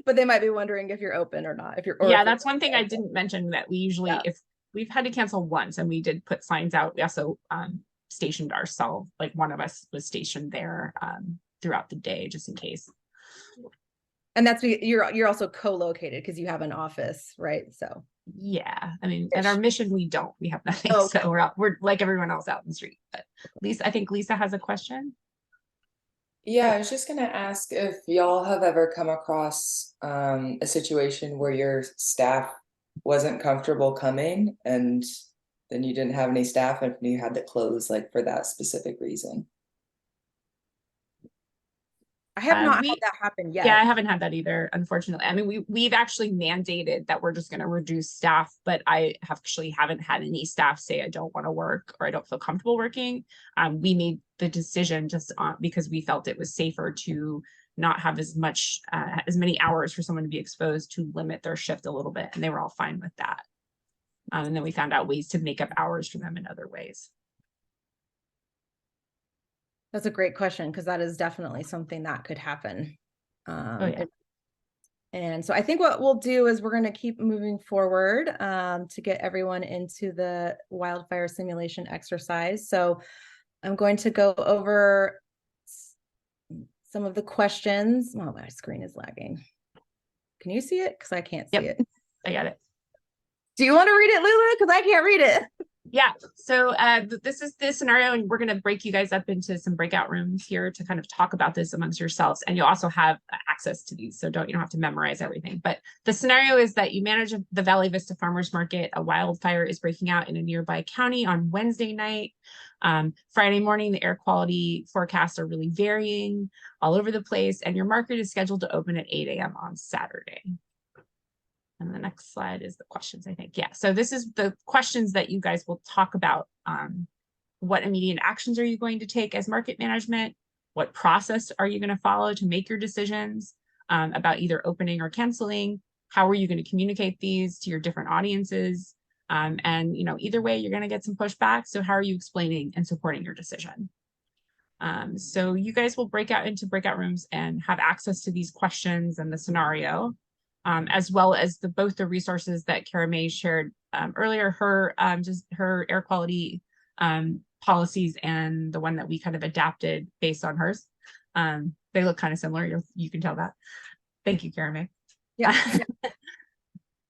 but they might be wondering if you're open or not. Yeah, that's one thing I didn't mention, that we usually, Yeah. if we've had to cancel once and we did put signs out, we also stationed ourselves, like one of us was stationed there throughout the day, just in case. And that's you're also co-located because you have an office, right? So yeah, I mean, at our mission, we have nothing. Oh, so we're like everyone else out in the street. But Lisa, I think Lisa has a question. Yeah, I was just gonna ask if y'all have ever come across a situation where your staff wasn't comfortable coming and then you didn't have any staff and you had to close like for that specific reason. I have not had that happen yet. Yeah, I haven't had that either, unfortunately. I mean, we've actually mandated that we're just going to reduce staff, but I actually haven't had any staff say I don't want to work or I don't feel comfortable working. We made the decision just because we felt it was safer to not have as many hours for someone to be exposed, to limit their shift a little bit, and they were all fine with that. And then we found out ways to make up hours for them in other ways. That's a great question, because that is definitely something that could happen. And so I think what we'll do is we're going to keep moving forward to get everyone into the wildfire simulation exercise. So I'm going to go over some of the questions. Oh, my screen is lagging. Can you see it? Because I can't see it. I got it. Do you want to read it, Lulu? Because I can't read it. Yeah, so this is the scenario, and we're going to break you guys up into some breakout rooms here to kind of talk about this amongst yourselves, and you'll also have access to these, so you don't have to memorize everything. But the scenario is that you manage the Valley Vista Farmers Market. A wildfire is breaking out in a nearby county on Wednesday night. Friday morning, the air quality forecasts are really varying all over the place, and your market is scheduled to open at 8 a.m. on Saturday. And the next slide is the questions, I think. Yeah, so this is the questions that you guys will talk about. What immediate actions are you going to take as market management? What process are you going to follow to make your decisions about either opening or canceling? How are you going to communicate these to your different audiences? And either way, you're going to get some pushback. So how are you explaining and supporting your decision? So you guys will break out into breakout rooms and have access to these questions and the scenario. As well as both the resources that Cara Mae shared earlier, her air quality policies, and the one that we kind of adapted based on hers. They look kind of similar. You can tell that. Thank you, Cara Mae. Yeah.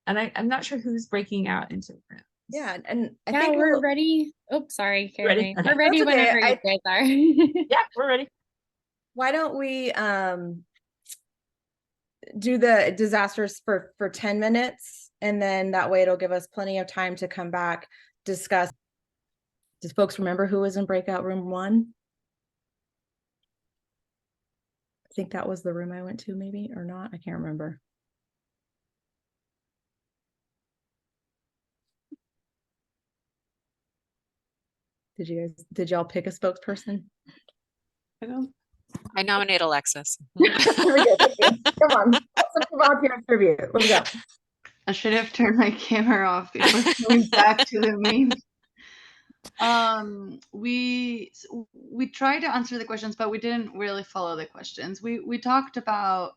And I'm not sure who's breaking out into rooms. Yeah, and I think we're ready. Oh, sorry, Cara Mae. Okay. We're ready whenever you guys are. Yeah, we're ready. Why don't we do the disasters for 10 minutes, and then that way it'll give us plenty of time to come back, discuss. Does folks remember who was in breakout room 1? I think that was the room I went to, maybe, or not. I can't remember. Did y'all pick a spokesperson? I nominate Alexis. Come on, volunteer tribute. Let's go. I should have turned my camera off before going back to the main. We tried to answer the questions, but we didn't really follow the questions. We talked about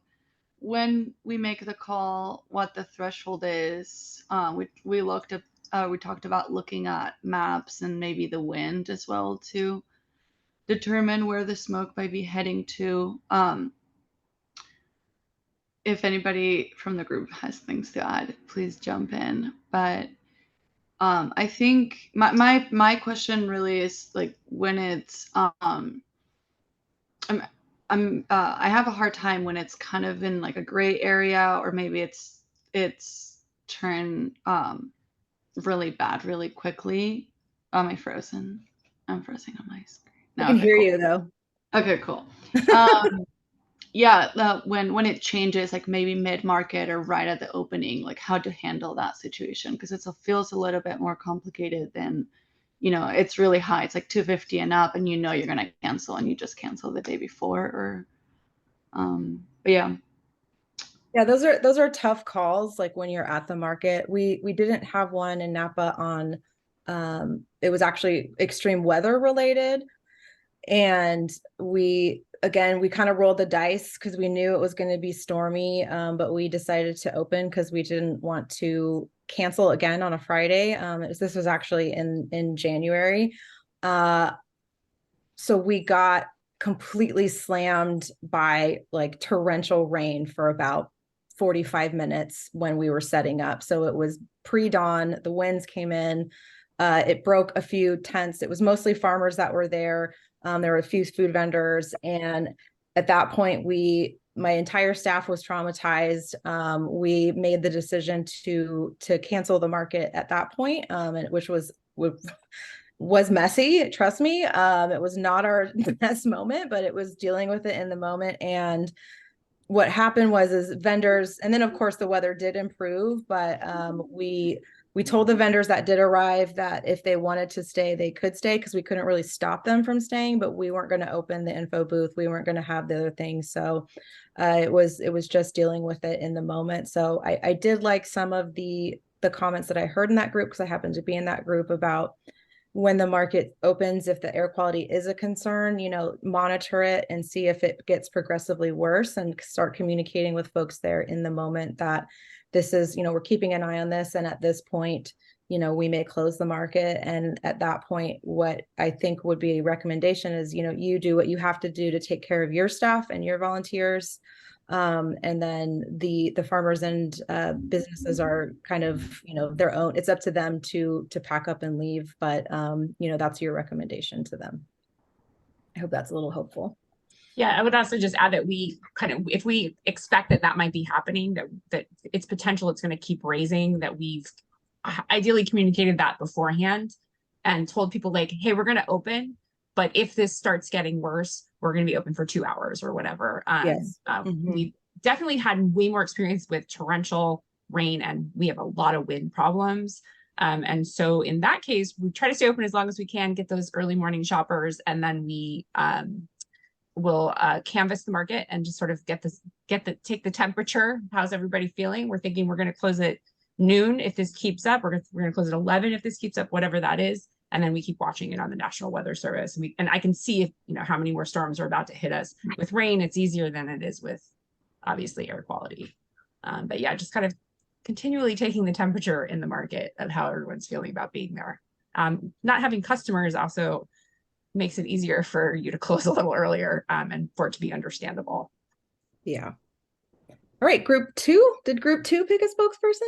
when we make the call, what the threshold is. We talked about looking at maps and maybe the wind as well to determine where the smoke might be heading to. If anybody from the group has things to add, please jump in. But I think my question really is like when it's I have a hard time when it's kind of in like a gray area, or maybe it's turned really bad really quickly. Am I frozen? I'm frozen on my screen. No, I can hear you though. Okay, cool. yeah, when it changes, like maybe mid-market or right at the opening, like how to handle that situation, because it feels a little bit more complicated than, it's really high. It's like 250 and up, and you're gonna cancel, and you just cancel the day before, or but yeah. Yeah, those are tough calls, like when you're at the market. We didn't have one in Napa on it was actually extreme weather related. And we kind of rolled the dice because we knew it was going to be stormy, but we decided to open because we didn't want to cancel again on a Friday. This was actually in January. So we got completely slammed by like torrential rain for about 45 minutes when we were setting up. So it was pre-dawn, the winds came in, it broke a few tents. It was mostly farmers that were there. There were a few food vendors. And at that point, my entire staff was traumatized. We made the decision to cancel the market at that point, which was messy. Trust me. It was not our best moment, but it was dealing with it in the moment. And what happened is vendors, and then of course the weather did improve, but we told the vendors that did arrive that if they wanted to stay, they could stay, because we couldn't really stop them from staying, but we weren't going to open the info booth. We weren't going to have the other things. So it was just dealing with it in the moment. So I did like some of the comments that I heard in that group, because I happened to be in that group, about when the market opens, if the air quality is a concern, monitor it and see if it gets progressively worse, and start communicating with folks there in the moment that this is, we're keeping an eye on this. And at this point, we may close the market. And at that point, what I think would be a recommendation is, you do what you have to do to take care of your staff and your volunteers. And then the farmers and businesses are kind of, their own, it's up to them to pack up and leave. But, that's your recommendation to them. I hope that's a little helpful. Yeah, I would also just add that if we expect that might be happening, that it's potential it's going to keep raising, that we've ideally communicated that beforehand and told people like, hey, we're going to open, but if this starts getting worse, we're going to be open for 2 hours or whatever. Yes. We definitely had way more experience with torrential rain, and we have a lot of wind problems. And so in that case, we try to stay open as long as we can, get those early morning shoppers, and then we we'll canvass the market and just sort of take the temperature. How's everybody feeling? We're thinking we're going to close at noon if this keeps up. We're going to close at 11 if this keeps up, whatever that is. And then we keep watching it on the National Weather Service. And I can see if, how many more storms are about to hit us. With rain, it's easier than it is with obviously air quality. But yeah, just kind of continually taking the temperature in the market of how everyone's feeling about being there. Not having customers also makes it easier for you to close a little earlier, and for it to be understandable. Yeah. All right, group 2. Did group 2 pick a spokesperson?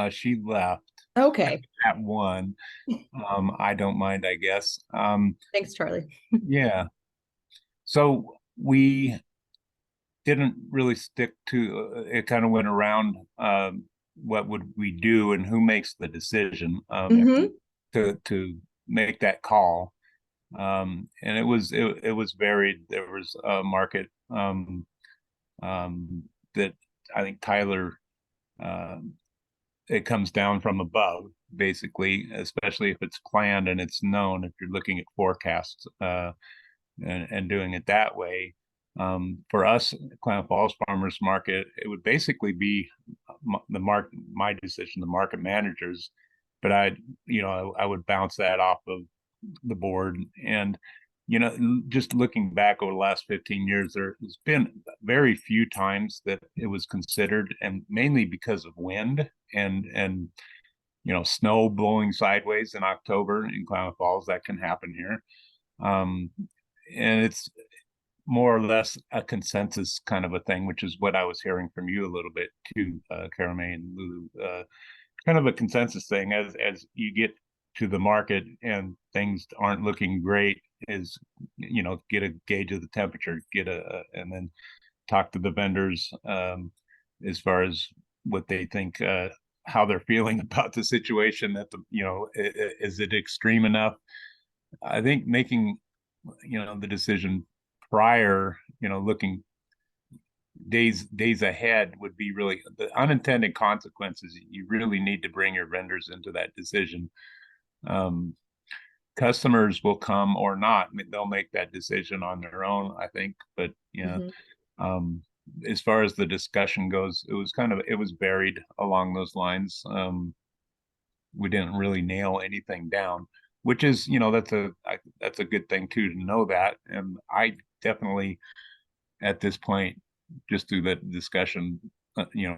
She left. Okay. At one. I don't mind, I guess. Thanks, Charlie. Yeah. So we didn't really stick to it. Kind of went around. What would we do, and who makes the decision to make that call? And it was varied. There was a market that I think Tyler. It comes down from above, basically, especially if it's planned and it's known. If you're looking at forecasts and doing it that way. For us, Klamath Falls Farmers Market, it would basically be my decision, the market managers, but I would bounce that off of the board. And just looking back over the last 15 years, there has been very few times that it was considered, and mainly because of wind and snow blowing sideways in October in Klamath Falls. That can happen here. And it's more or less a consensus kind of a thing, which is what I was hearing from you a little bit too, Cara Mae and Lulu. Kind of a consensus thing as you get to the market and things aren't looking great, is get a gauge of the temperature, and then talk to the vendors as far as what they think, how they're feeling about the situation. That is it extreme enough? I think making the decision prior, looking days ahead would be really the unintended consequences. You really need to bring your vendors into that decision. Customers will come or not. I mean, they'll make that decision on their own, I think. But as far as the discussion goes, it was buried along those lines. We didn't really nail anything down, which is, that's a good thing too, to know that. And I definitely, at this point, just through that discussion,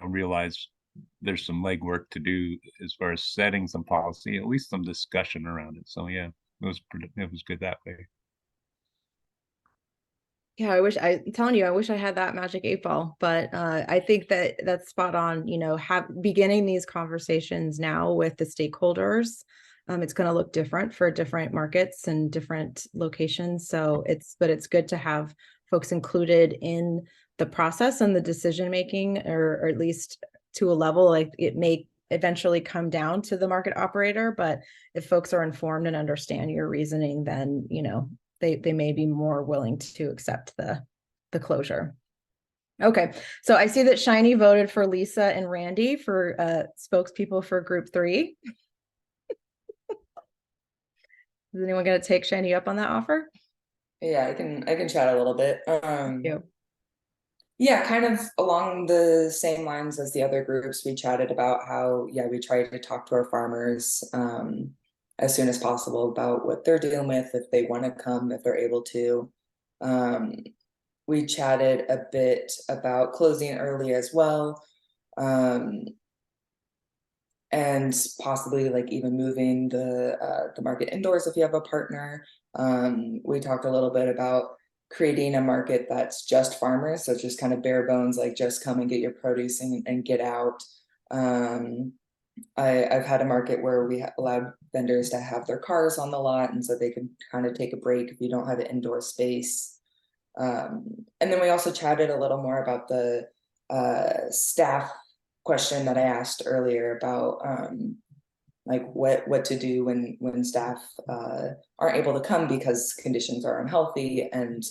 realize there's some legwork to do as far as setting some policy, at least some discussion around it. So yeah, it was good that way. Yeah, I'm telling you, I wish I had that magic 8 ball, but I think that that's spot on, beginning these conversations now with the stakeholders. It's going to look different for different markets and different locations. So it's good to have folks included in the process and the decision making, or at least to a level. Like, it may eventually come down to the market operator, but if folks are informed and understand your reasoning, then they may be more willing to accept the closure. Okay, so I see that Shiny voted for Lisa and Randy for spokespeople for Group 3. Is anyone going to take Shiny up on that offer? Yeah, I can chat a little bit. Thank you. Yeah, kind of along the same lines as the other groups. We chatted about how, we try to talk to our farmers as soon as possible about what they're dealing with, if they want to come, if they're able to. We chatted a bit about closing early as well, and possibly like even moving the market indoors if you have a partner. We talked a little bit about creating a market that's just farmers, so it's just kind of bare bones, like just come and get your produce and get out. I've had a market where we allowed vendors to have their cars on the lot, and so they could kind of take a break if you don't have an indoor space. And then we also chatted a little more about the staff question that I asked earlier about like what to do when staff aren't able to come because conditions are unhealthy. And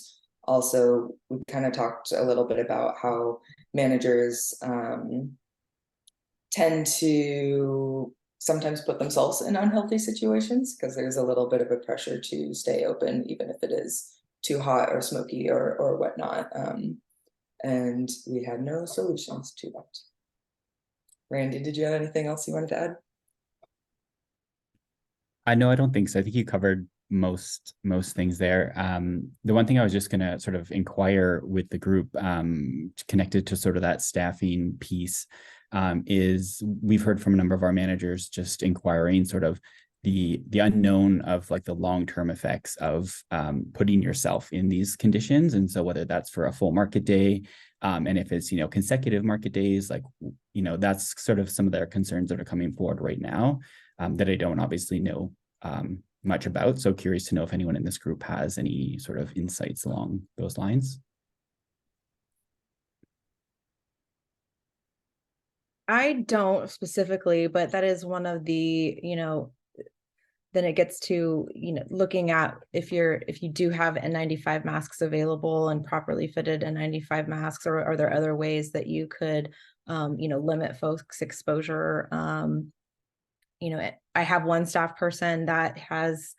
also we kind of talked a little bit about how managers tend to sometimes put themselves in unhealthy situations because there's a little bit of a pressure to stay open, even if it is too hot or smoky or whatnot. And we had no solutions to that. Randy, did you have anything else you wanted to add? No, I don't think so. I think you covered most things there. The one thing I was just going to sort of inquire with the group, connected to sort of that staffing piece, is we've heard from a number of our managers just inquiring sort of the unknown of like the long-term effects of putting yourself in these conditions. And so whether that's for a full market day, and if it's, consecutive market days, like, that's sort of some of their concerns that are coming forward right now, that I don't obviously know much about. So curious to know if anyone in this group has any sort of insights along those lines. I don't specifically, but that is one of the, then it gets to, looking at if you do have N95 masks available and properly fitted N95 masks, or are there other ways that you could, limit folks' exposure? I have one staff person that has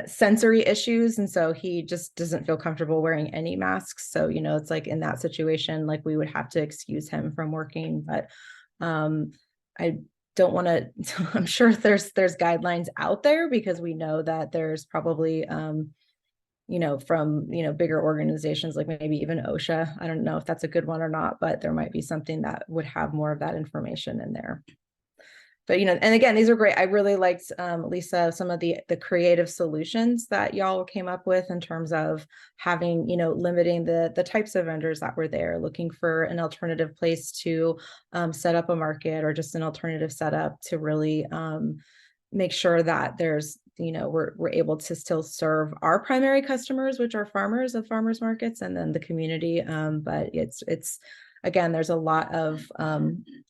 sensory issues, and so he just doesn't feel comfortable wearing any masks. So it's like in that situation, like we would have to excuse him from working. But I don't want to I'm sure there's guidelines out there, because we know that there's probably from bigger organizations like maybe even OSHA. I don't know if that's a good one or not, but there might be something that would have more of that information in there. But, and again, these are great. I really liked, Lisa, some of the creative solutions that y'all came up with in terms of having, limiting the types of vendors that were there, looking for an alternative place to set up a market, or just an alternative setup to really make sure that there's, we're able to still serve our primary customers, which are farmers of farmers markets, and then the community. But it's again, there's a lot of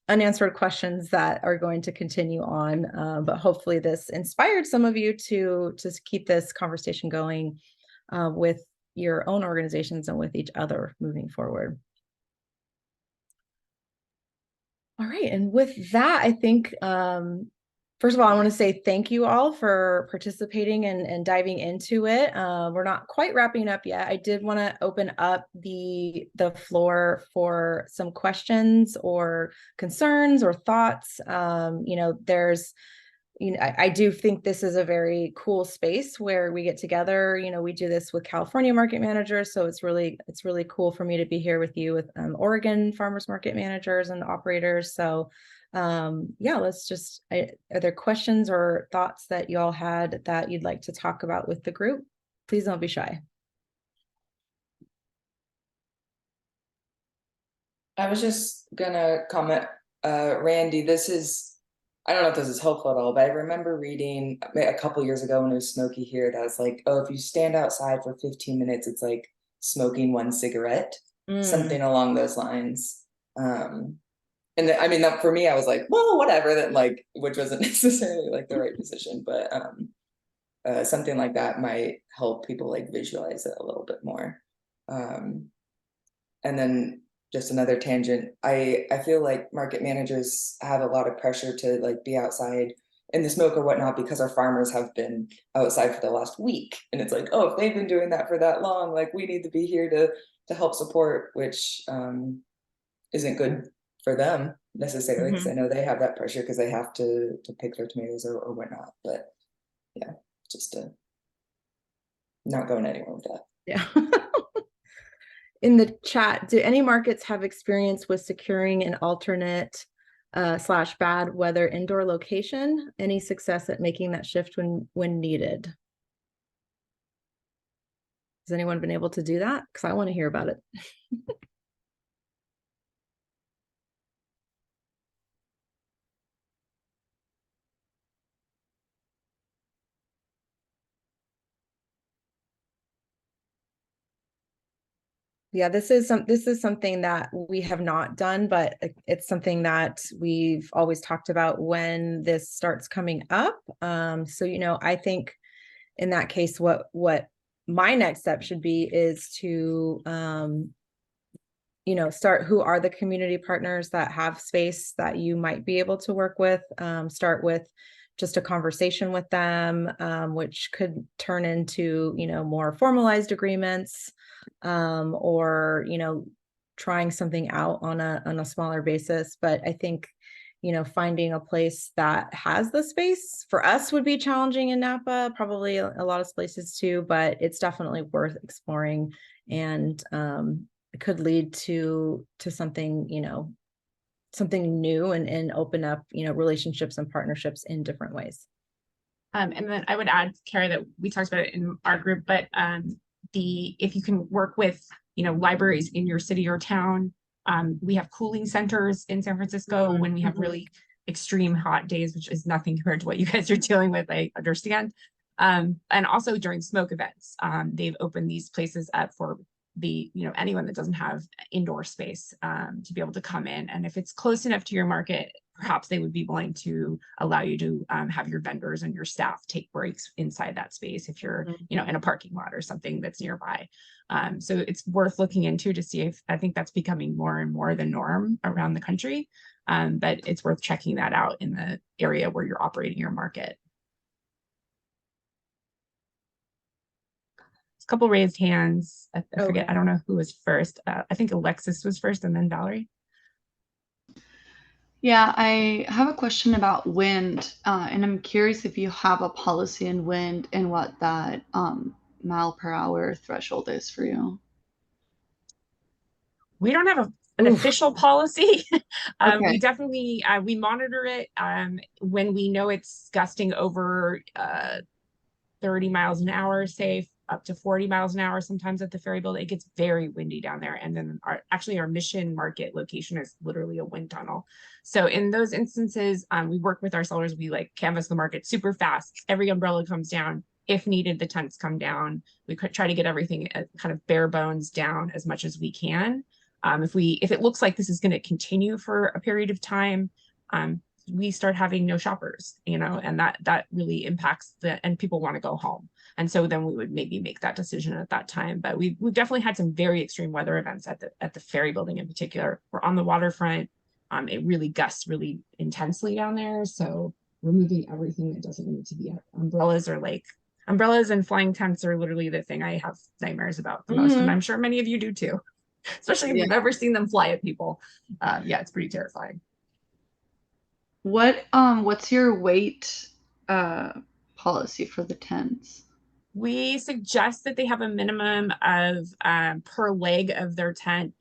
unanswered questions that are going to continue on, but hopefully this inspired some of you to keep this conversation going with your own organizations and with each other moving forward. All right, and with that, I think, first of all, I want to say thank you all for participating and diving into it. We're not quite wrapping up yet. I did want to open up the floor for some questions or concerns or thoughts. I do think this is a very cool space where we get together. We do this with California market managers, so it's really cool for me to be here with you with Oregon farmers market managers and operators. So let's just, are there questions or thoughts that y'all had that you'd like to talk about with the group? Please don't be shy. I was just gonna comment, Randy, I don't know if this is helpful at all, but I remember reading a couple years ago when it was smoky here that was like, oh, if you stand outside for 15 minutes, it's like smoking one cigarette, something along those lines. And I mean, that for me, I was like, well, whatever, that like, which wasn't necessarily like the right decision, but something like that might help people like visualize it a little bit more. And then just another tangent. I feel like market managers have a lot of pressure to like be outside in the smoke or whatnot because our farmers have been outside for the last week. And it's like, oh, if they've been doing that for that long, like we need to be here to help support, which isn't good for them necessarily, because I know they have that pressure because they have to pick their tomatoes or whatnot. But yeah, just not going anywhere with that. Yeah. In the chat, do any markets have experience with securing an alternate / bad weather indoor location? Any success at making that shift when needed? Has anyone been able to do that? Because I want to hear about it. Yeah, this is something that we have not done, but it's something that we've always talked about when this starts coming up. So, I think in that case, what my next step should be is to, start who are the community partners that have space that you might be able to work with. Start with just a conversation with them, which could turn into, more formalized agreements. Or trying something out on a smaller basis. But I think finding a place that has the space for us would be challenging in Napa, probably a lot of places too, but it's definitely worth exploring, and it could lead to something something new and open up relationships and partnerships in different ways. And then I would add, Cara, that we talked about it in our group, but if you can work with libraries in your city or town, we have cooling centers in San Francisco when we have really extreme hot days, which is nothing compared to what you guys are dealing with, I understand. And also during smoke events, they've opened these places up for anyone that doesn't have indoor space to be able to come in. And if it's close enough to your market, perhaps they would be willing to allow you to have your vendors and your staff take breaks inside that space if you're, in a parking lot or something that's nearby. So it's worth looking into to see if, I think that's becoming more and more the norm around the country. But it's worth checking that out in the area where you're operating your market. A couple raised hands. I forget, okay. I don't know who was first. I think Alexis was first and then Valerie. Yeah, I have a question about wind, and I'm curious if you have a policy in wind and what that mile per hour threshold is for you. We don't have an official policy. Okay. We definitely, we monitor it when we know it's gusting over 30 miles an hour, say up to 40 miles an hour. Sometimes at the ferry building, it gets very windy down there. And then our Mission Market location is literally a wind tunnel. So in those instances, we work with our sellers. We canvass the market super fast. Every umbrella comes down. If needed, the tents come down. We could try to get everything kind of bare bones down as much as we can. If it looks like this is going to continue for a period of time, we start having no shoppers, and that really impacts and people want to go home. And so then we would maybe make that decision at that time. But we've definitely had some very extreme weather events at the ferry building in particular. We're on the waterfront. It really gusts really intensely down there. So removing everything that doesn't need to be umbrellas and flying tents are literally the thing I have nightmares about the most. And I'm sure many of you do too, especially if you've ever seen them fly at people. Yeah, it's pretty terrifying. What's your weight policy for the tents? We suggest that they have a minimum of per leg of their tent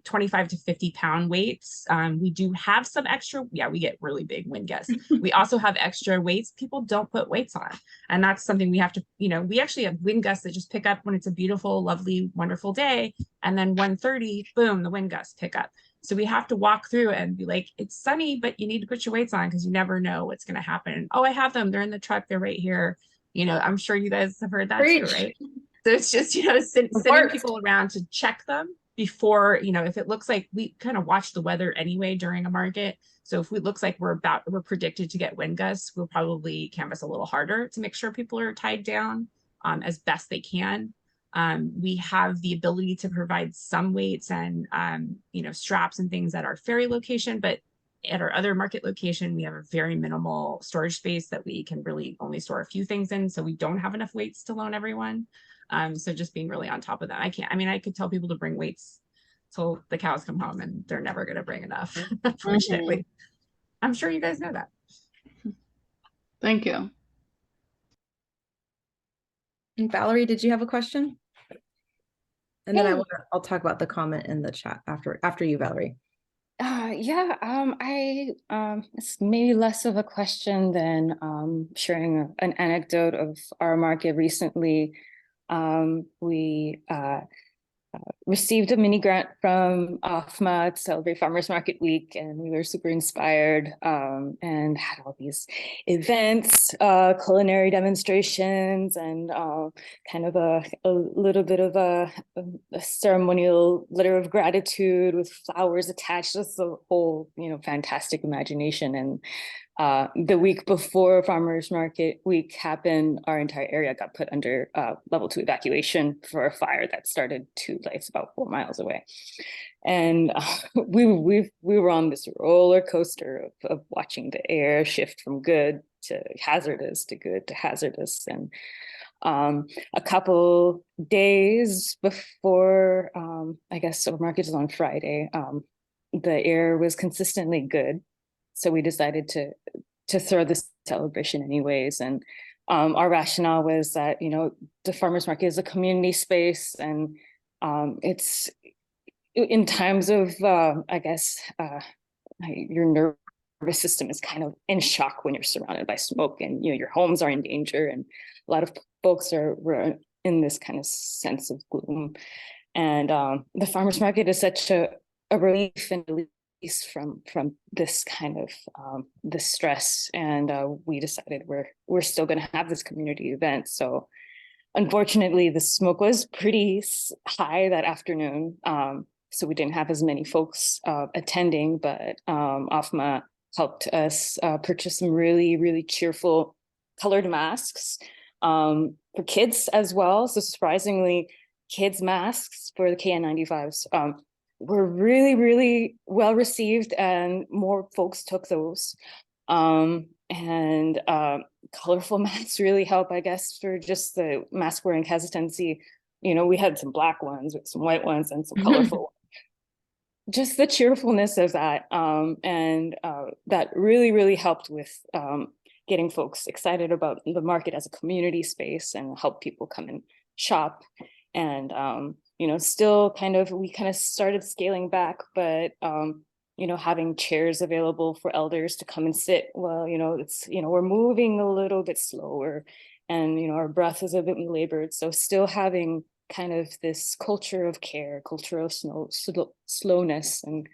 25 to 50 pound weights. We do have some extra, we get really big wind gusts. We also have extra weights people don't put weights on. And that's something we have to, we actually have wind gusts that just pick up when it's a beautiful, lovely, wonderful day. And then 1:30, boom, the wind gusts pick up. So we have to walk through and be like, it's sunny, but you need to put your weights on because you never know what's going to happen. Oh, I have them. They're in the truck. They're right here. I'm sure you guys have heard that too, right? So it's just, sending people around to check them before, if it looks like we kind of watch the weather anyway during a market. So if it looks like we're predicted to get wind gusts, we'll probably canvas a little harder to make sure people are tied down as best they can. We have the ability to provide some weights and, straps and things at our ferry location, but at our other market location, we have a very minimal storage space that we can really only store a few things in. So we don't have enough weights to loan everyone. So just being really on top of that. I could tell people to bring weights till the cows come home and they're never going to bring enough, unfortunately. I'm sure you guys know that. Thank you. And Valerie, did you have a question? And then I'll talk about the comment in the chat after you, Valerie. It's maybe less of a question than sharing an anecdote of our market recently. We received a mini grant from OFMA to celebrate Farmers Market Week, and we were super inspired and had all these events, culinary demonstrations, and kind of a little bit of a ceremonial letter of gratitude with flowers attached. Just a whole, fantastic imagination. And the week before Farmers Market Week happened, our entire area got put under level 2 evacuation for a fire that started 2 lights about 4 miles away. And we were on this roller coaster of watching the air shift from good to hazardous to good to hazardous. And a couple days before, I guess our market is on Friday, the air was consistently good. So we decided to throw this celebration anyways. And our rationale was that, the farmers market is a community space, and it's in times of, your nervous system is kind of in shock when you're surrounded by smoke, and, your homes are in danger, and a lot of folks were in this kind of sense of gloom. And the farmers market is such a relief and release from this kind of this stress, and we decided we're still going to have this community event. So unfortunately the smoke was pretty high that afternoon, so we didn't have as many folks attending, but OFMA helped us purchase some really cheerful colored masks for kids as well. So surprisingly, kids masks for the KN95s were really well received, and more folks took those. And colorful masks really help, I guess, for just the mask wearing hesitancy. We had some black ones, some white ones, and some colorful ones. Just the cheerfulness of that, and that really helped with getting folks excited about the market as a community space, and help people come and shop. And still we kind of started scaling back, but having chairs available for elders to come and sit. Well, it's we're moving a little bit slower, and our breath is a bit labored. So still having kind of this culture of care, culture of slowness, and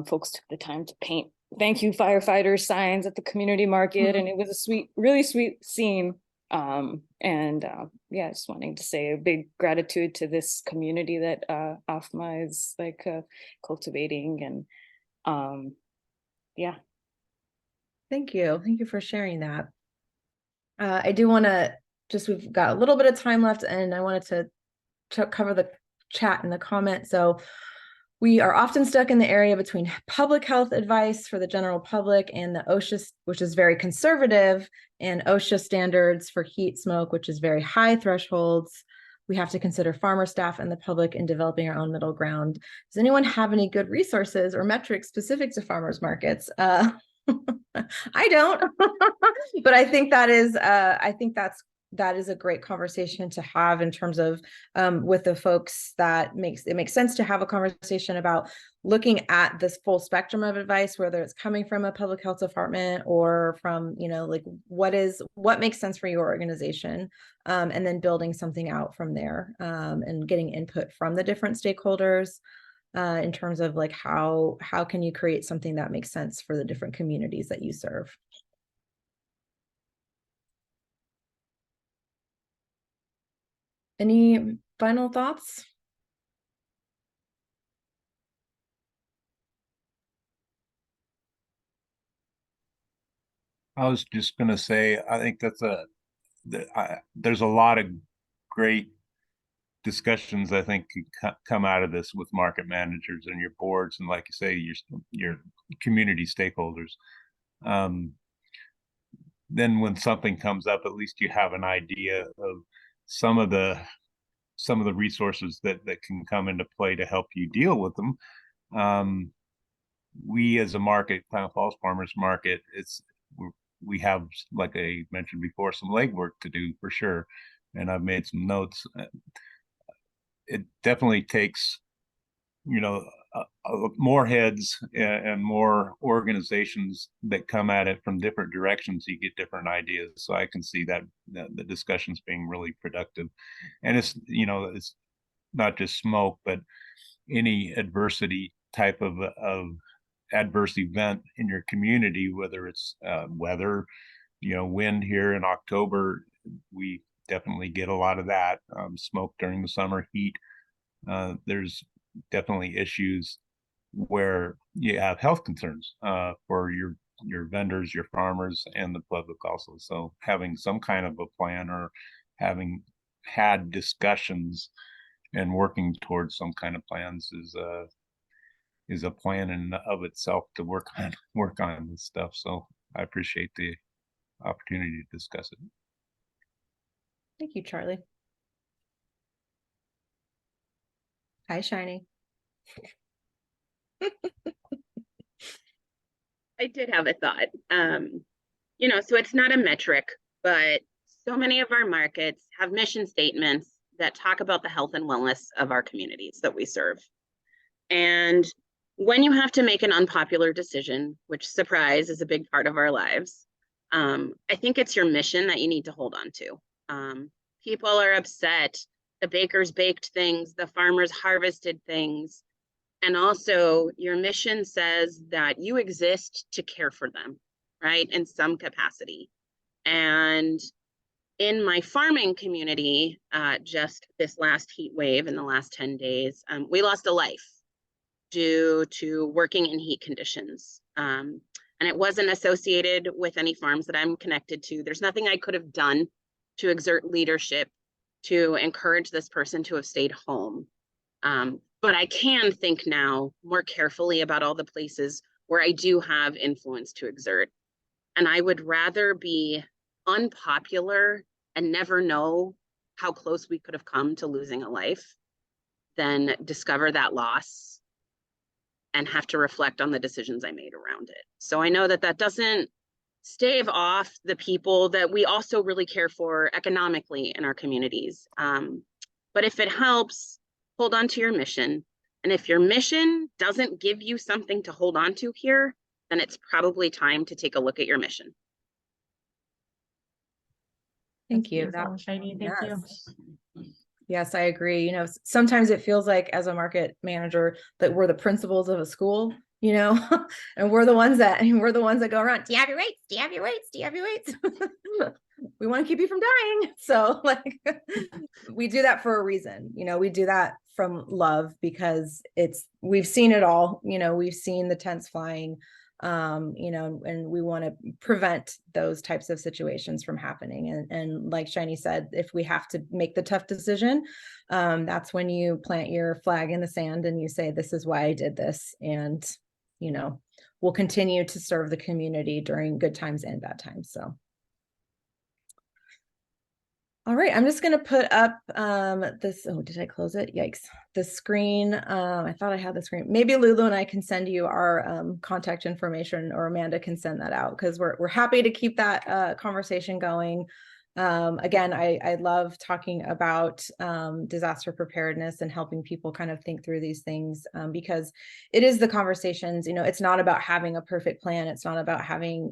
folks took the time to paint "Thank you, firefighters" signs at the community market, and it was a really sweet scene. Yeah, just wanting to say a big gratitude to this community that AFMA is like cultivating, and yeah. Thank you. Thank you for sharing that. I do want to we've got a little bit of time left, and I wanted to cover the chat and the comment. So we are often stuck in the area between public health advice for the general public and the OSHA, which is very conservative, and OSHA standards for heat smoke, which is very high thresholds. We have to consider farmer staff and the public in developing our own middle ground. Does anyone have any good resources or metrics specific to farmers markets? I don't, but I think that is, that is a great conversation to have in terms of with the folks that it makes sense to have a conversation about looking at this full spectrum of advice, whether it's coming from a public health department or from, like what makes sense for your organization, and then building something out from there, and getting input from the different stakeholders in terms of like how can you create something that makes sense for the different communities that you serve. Any final thoughts? I was just going to say, I think there's a lot of great discussions I think could come out of this with market managers and your boards, and like you say, your community stakeholders. Then when something comes up, at least you have an idea of some of the resources that can come into play to help you deal with them. We as a market, Klamath Falls Farmers Market, we have, like I mentioned before, some legwork to do for sure, and I've made some notes. It definitely takes, more heads and more organizations that come at it from different directions. You get different ideas, so I can see that the discussions being really productive. And it's it's not just smoke, but any adversity type of adverse event in your community, whether it's weather, wind. Here in October, we definitely get a lot of that. Smoke during the summer heat. There's definitely issues where you have health concerns for your vendors, your farmers, and the public also. So having some kind of a plan, or having had discussions and working towards some kind of plans is a plan in of itself to work on this stuff. So I appreciate the opportunity to discuss it. Thank you, Charlie. Hi, Shiny. I did have a thought. So it's not a metric, but so many of our markets have mission statements that talk about the health and wellness of our communities that we serve. And when you have to make an unpopular decision, which, surprise, is a big part of our lives, I think it's your mission that you need to hold on to. People are upset. The bakers baked things, the farmers harvested things. And also your mission says that you exist to care for them, right? In some capacity. And in my farming community, just this last heat wave in the last 10 days, we lost a life due to working in heat conditions. And it wasn't associated with any farms that I'm connected to. There's nothing I could have done to exert leadership to encourage this person to have stayed home. But I can think now more carefully about all the places where I do have influence to exert. And I would rather be unpopular and never know how close we could have come to losing a life than discover that loss and have to reflect on the decisions I made around it. So I know that doesn't stave off the people that we also really care for economically in our communities. But if it helps, hold on to your mission. And if your mission doesn't give you something to hold on to here, then it's probably time to take a look at your mission. Thank you. Shiny, thank you. Yes, I agree. Sometimes it feels like as a market manager that we're the principals of a school, and we're the ones that go around. Do you have your weights? Do you have your weights? Do you have your weights? we want to keep you from dying. So like we do that for a reason. We do that from love because we've seen it all. We've seen the tents flying, and we want to prevent those types of situations from happening. And like Shiny said, if we have to make the tough decision, that's when you plant your flag in the sand and you say, this is why I did this. And, we'll continue to serve the community during good times and bad times. So. All right, I'm just going to put up this. Oh, did I close it? Yikes. The screen. I thought I had the screen. Maybe Lulu and I can send you our contact information, or Amanda can send that out, because we're happy to keep that conversation going. Again, I love talking about disaster preparedness and helping people kind of think through these things, because it is the conversations. It's not about having a perfect plan. It's not about having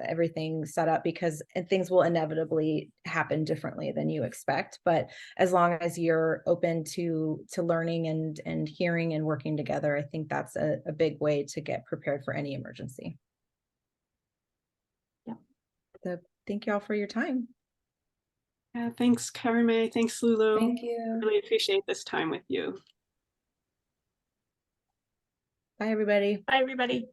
everything set up, because things will inevitably happen differently than you expect. But as long as you're open to learning and hearing and working together, I think that's a big way to get prepared for any emergency. Yeah. So thank you all for your time. Yeah, thanks, Cara Mae. Thanks, Lulu. Thank you. Really appreciate this time with you. Bye, everybody. Bye, everybody.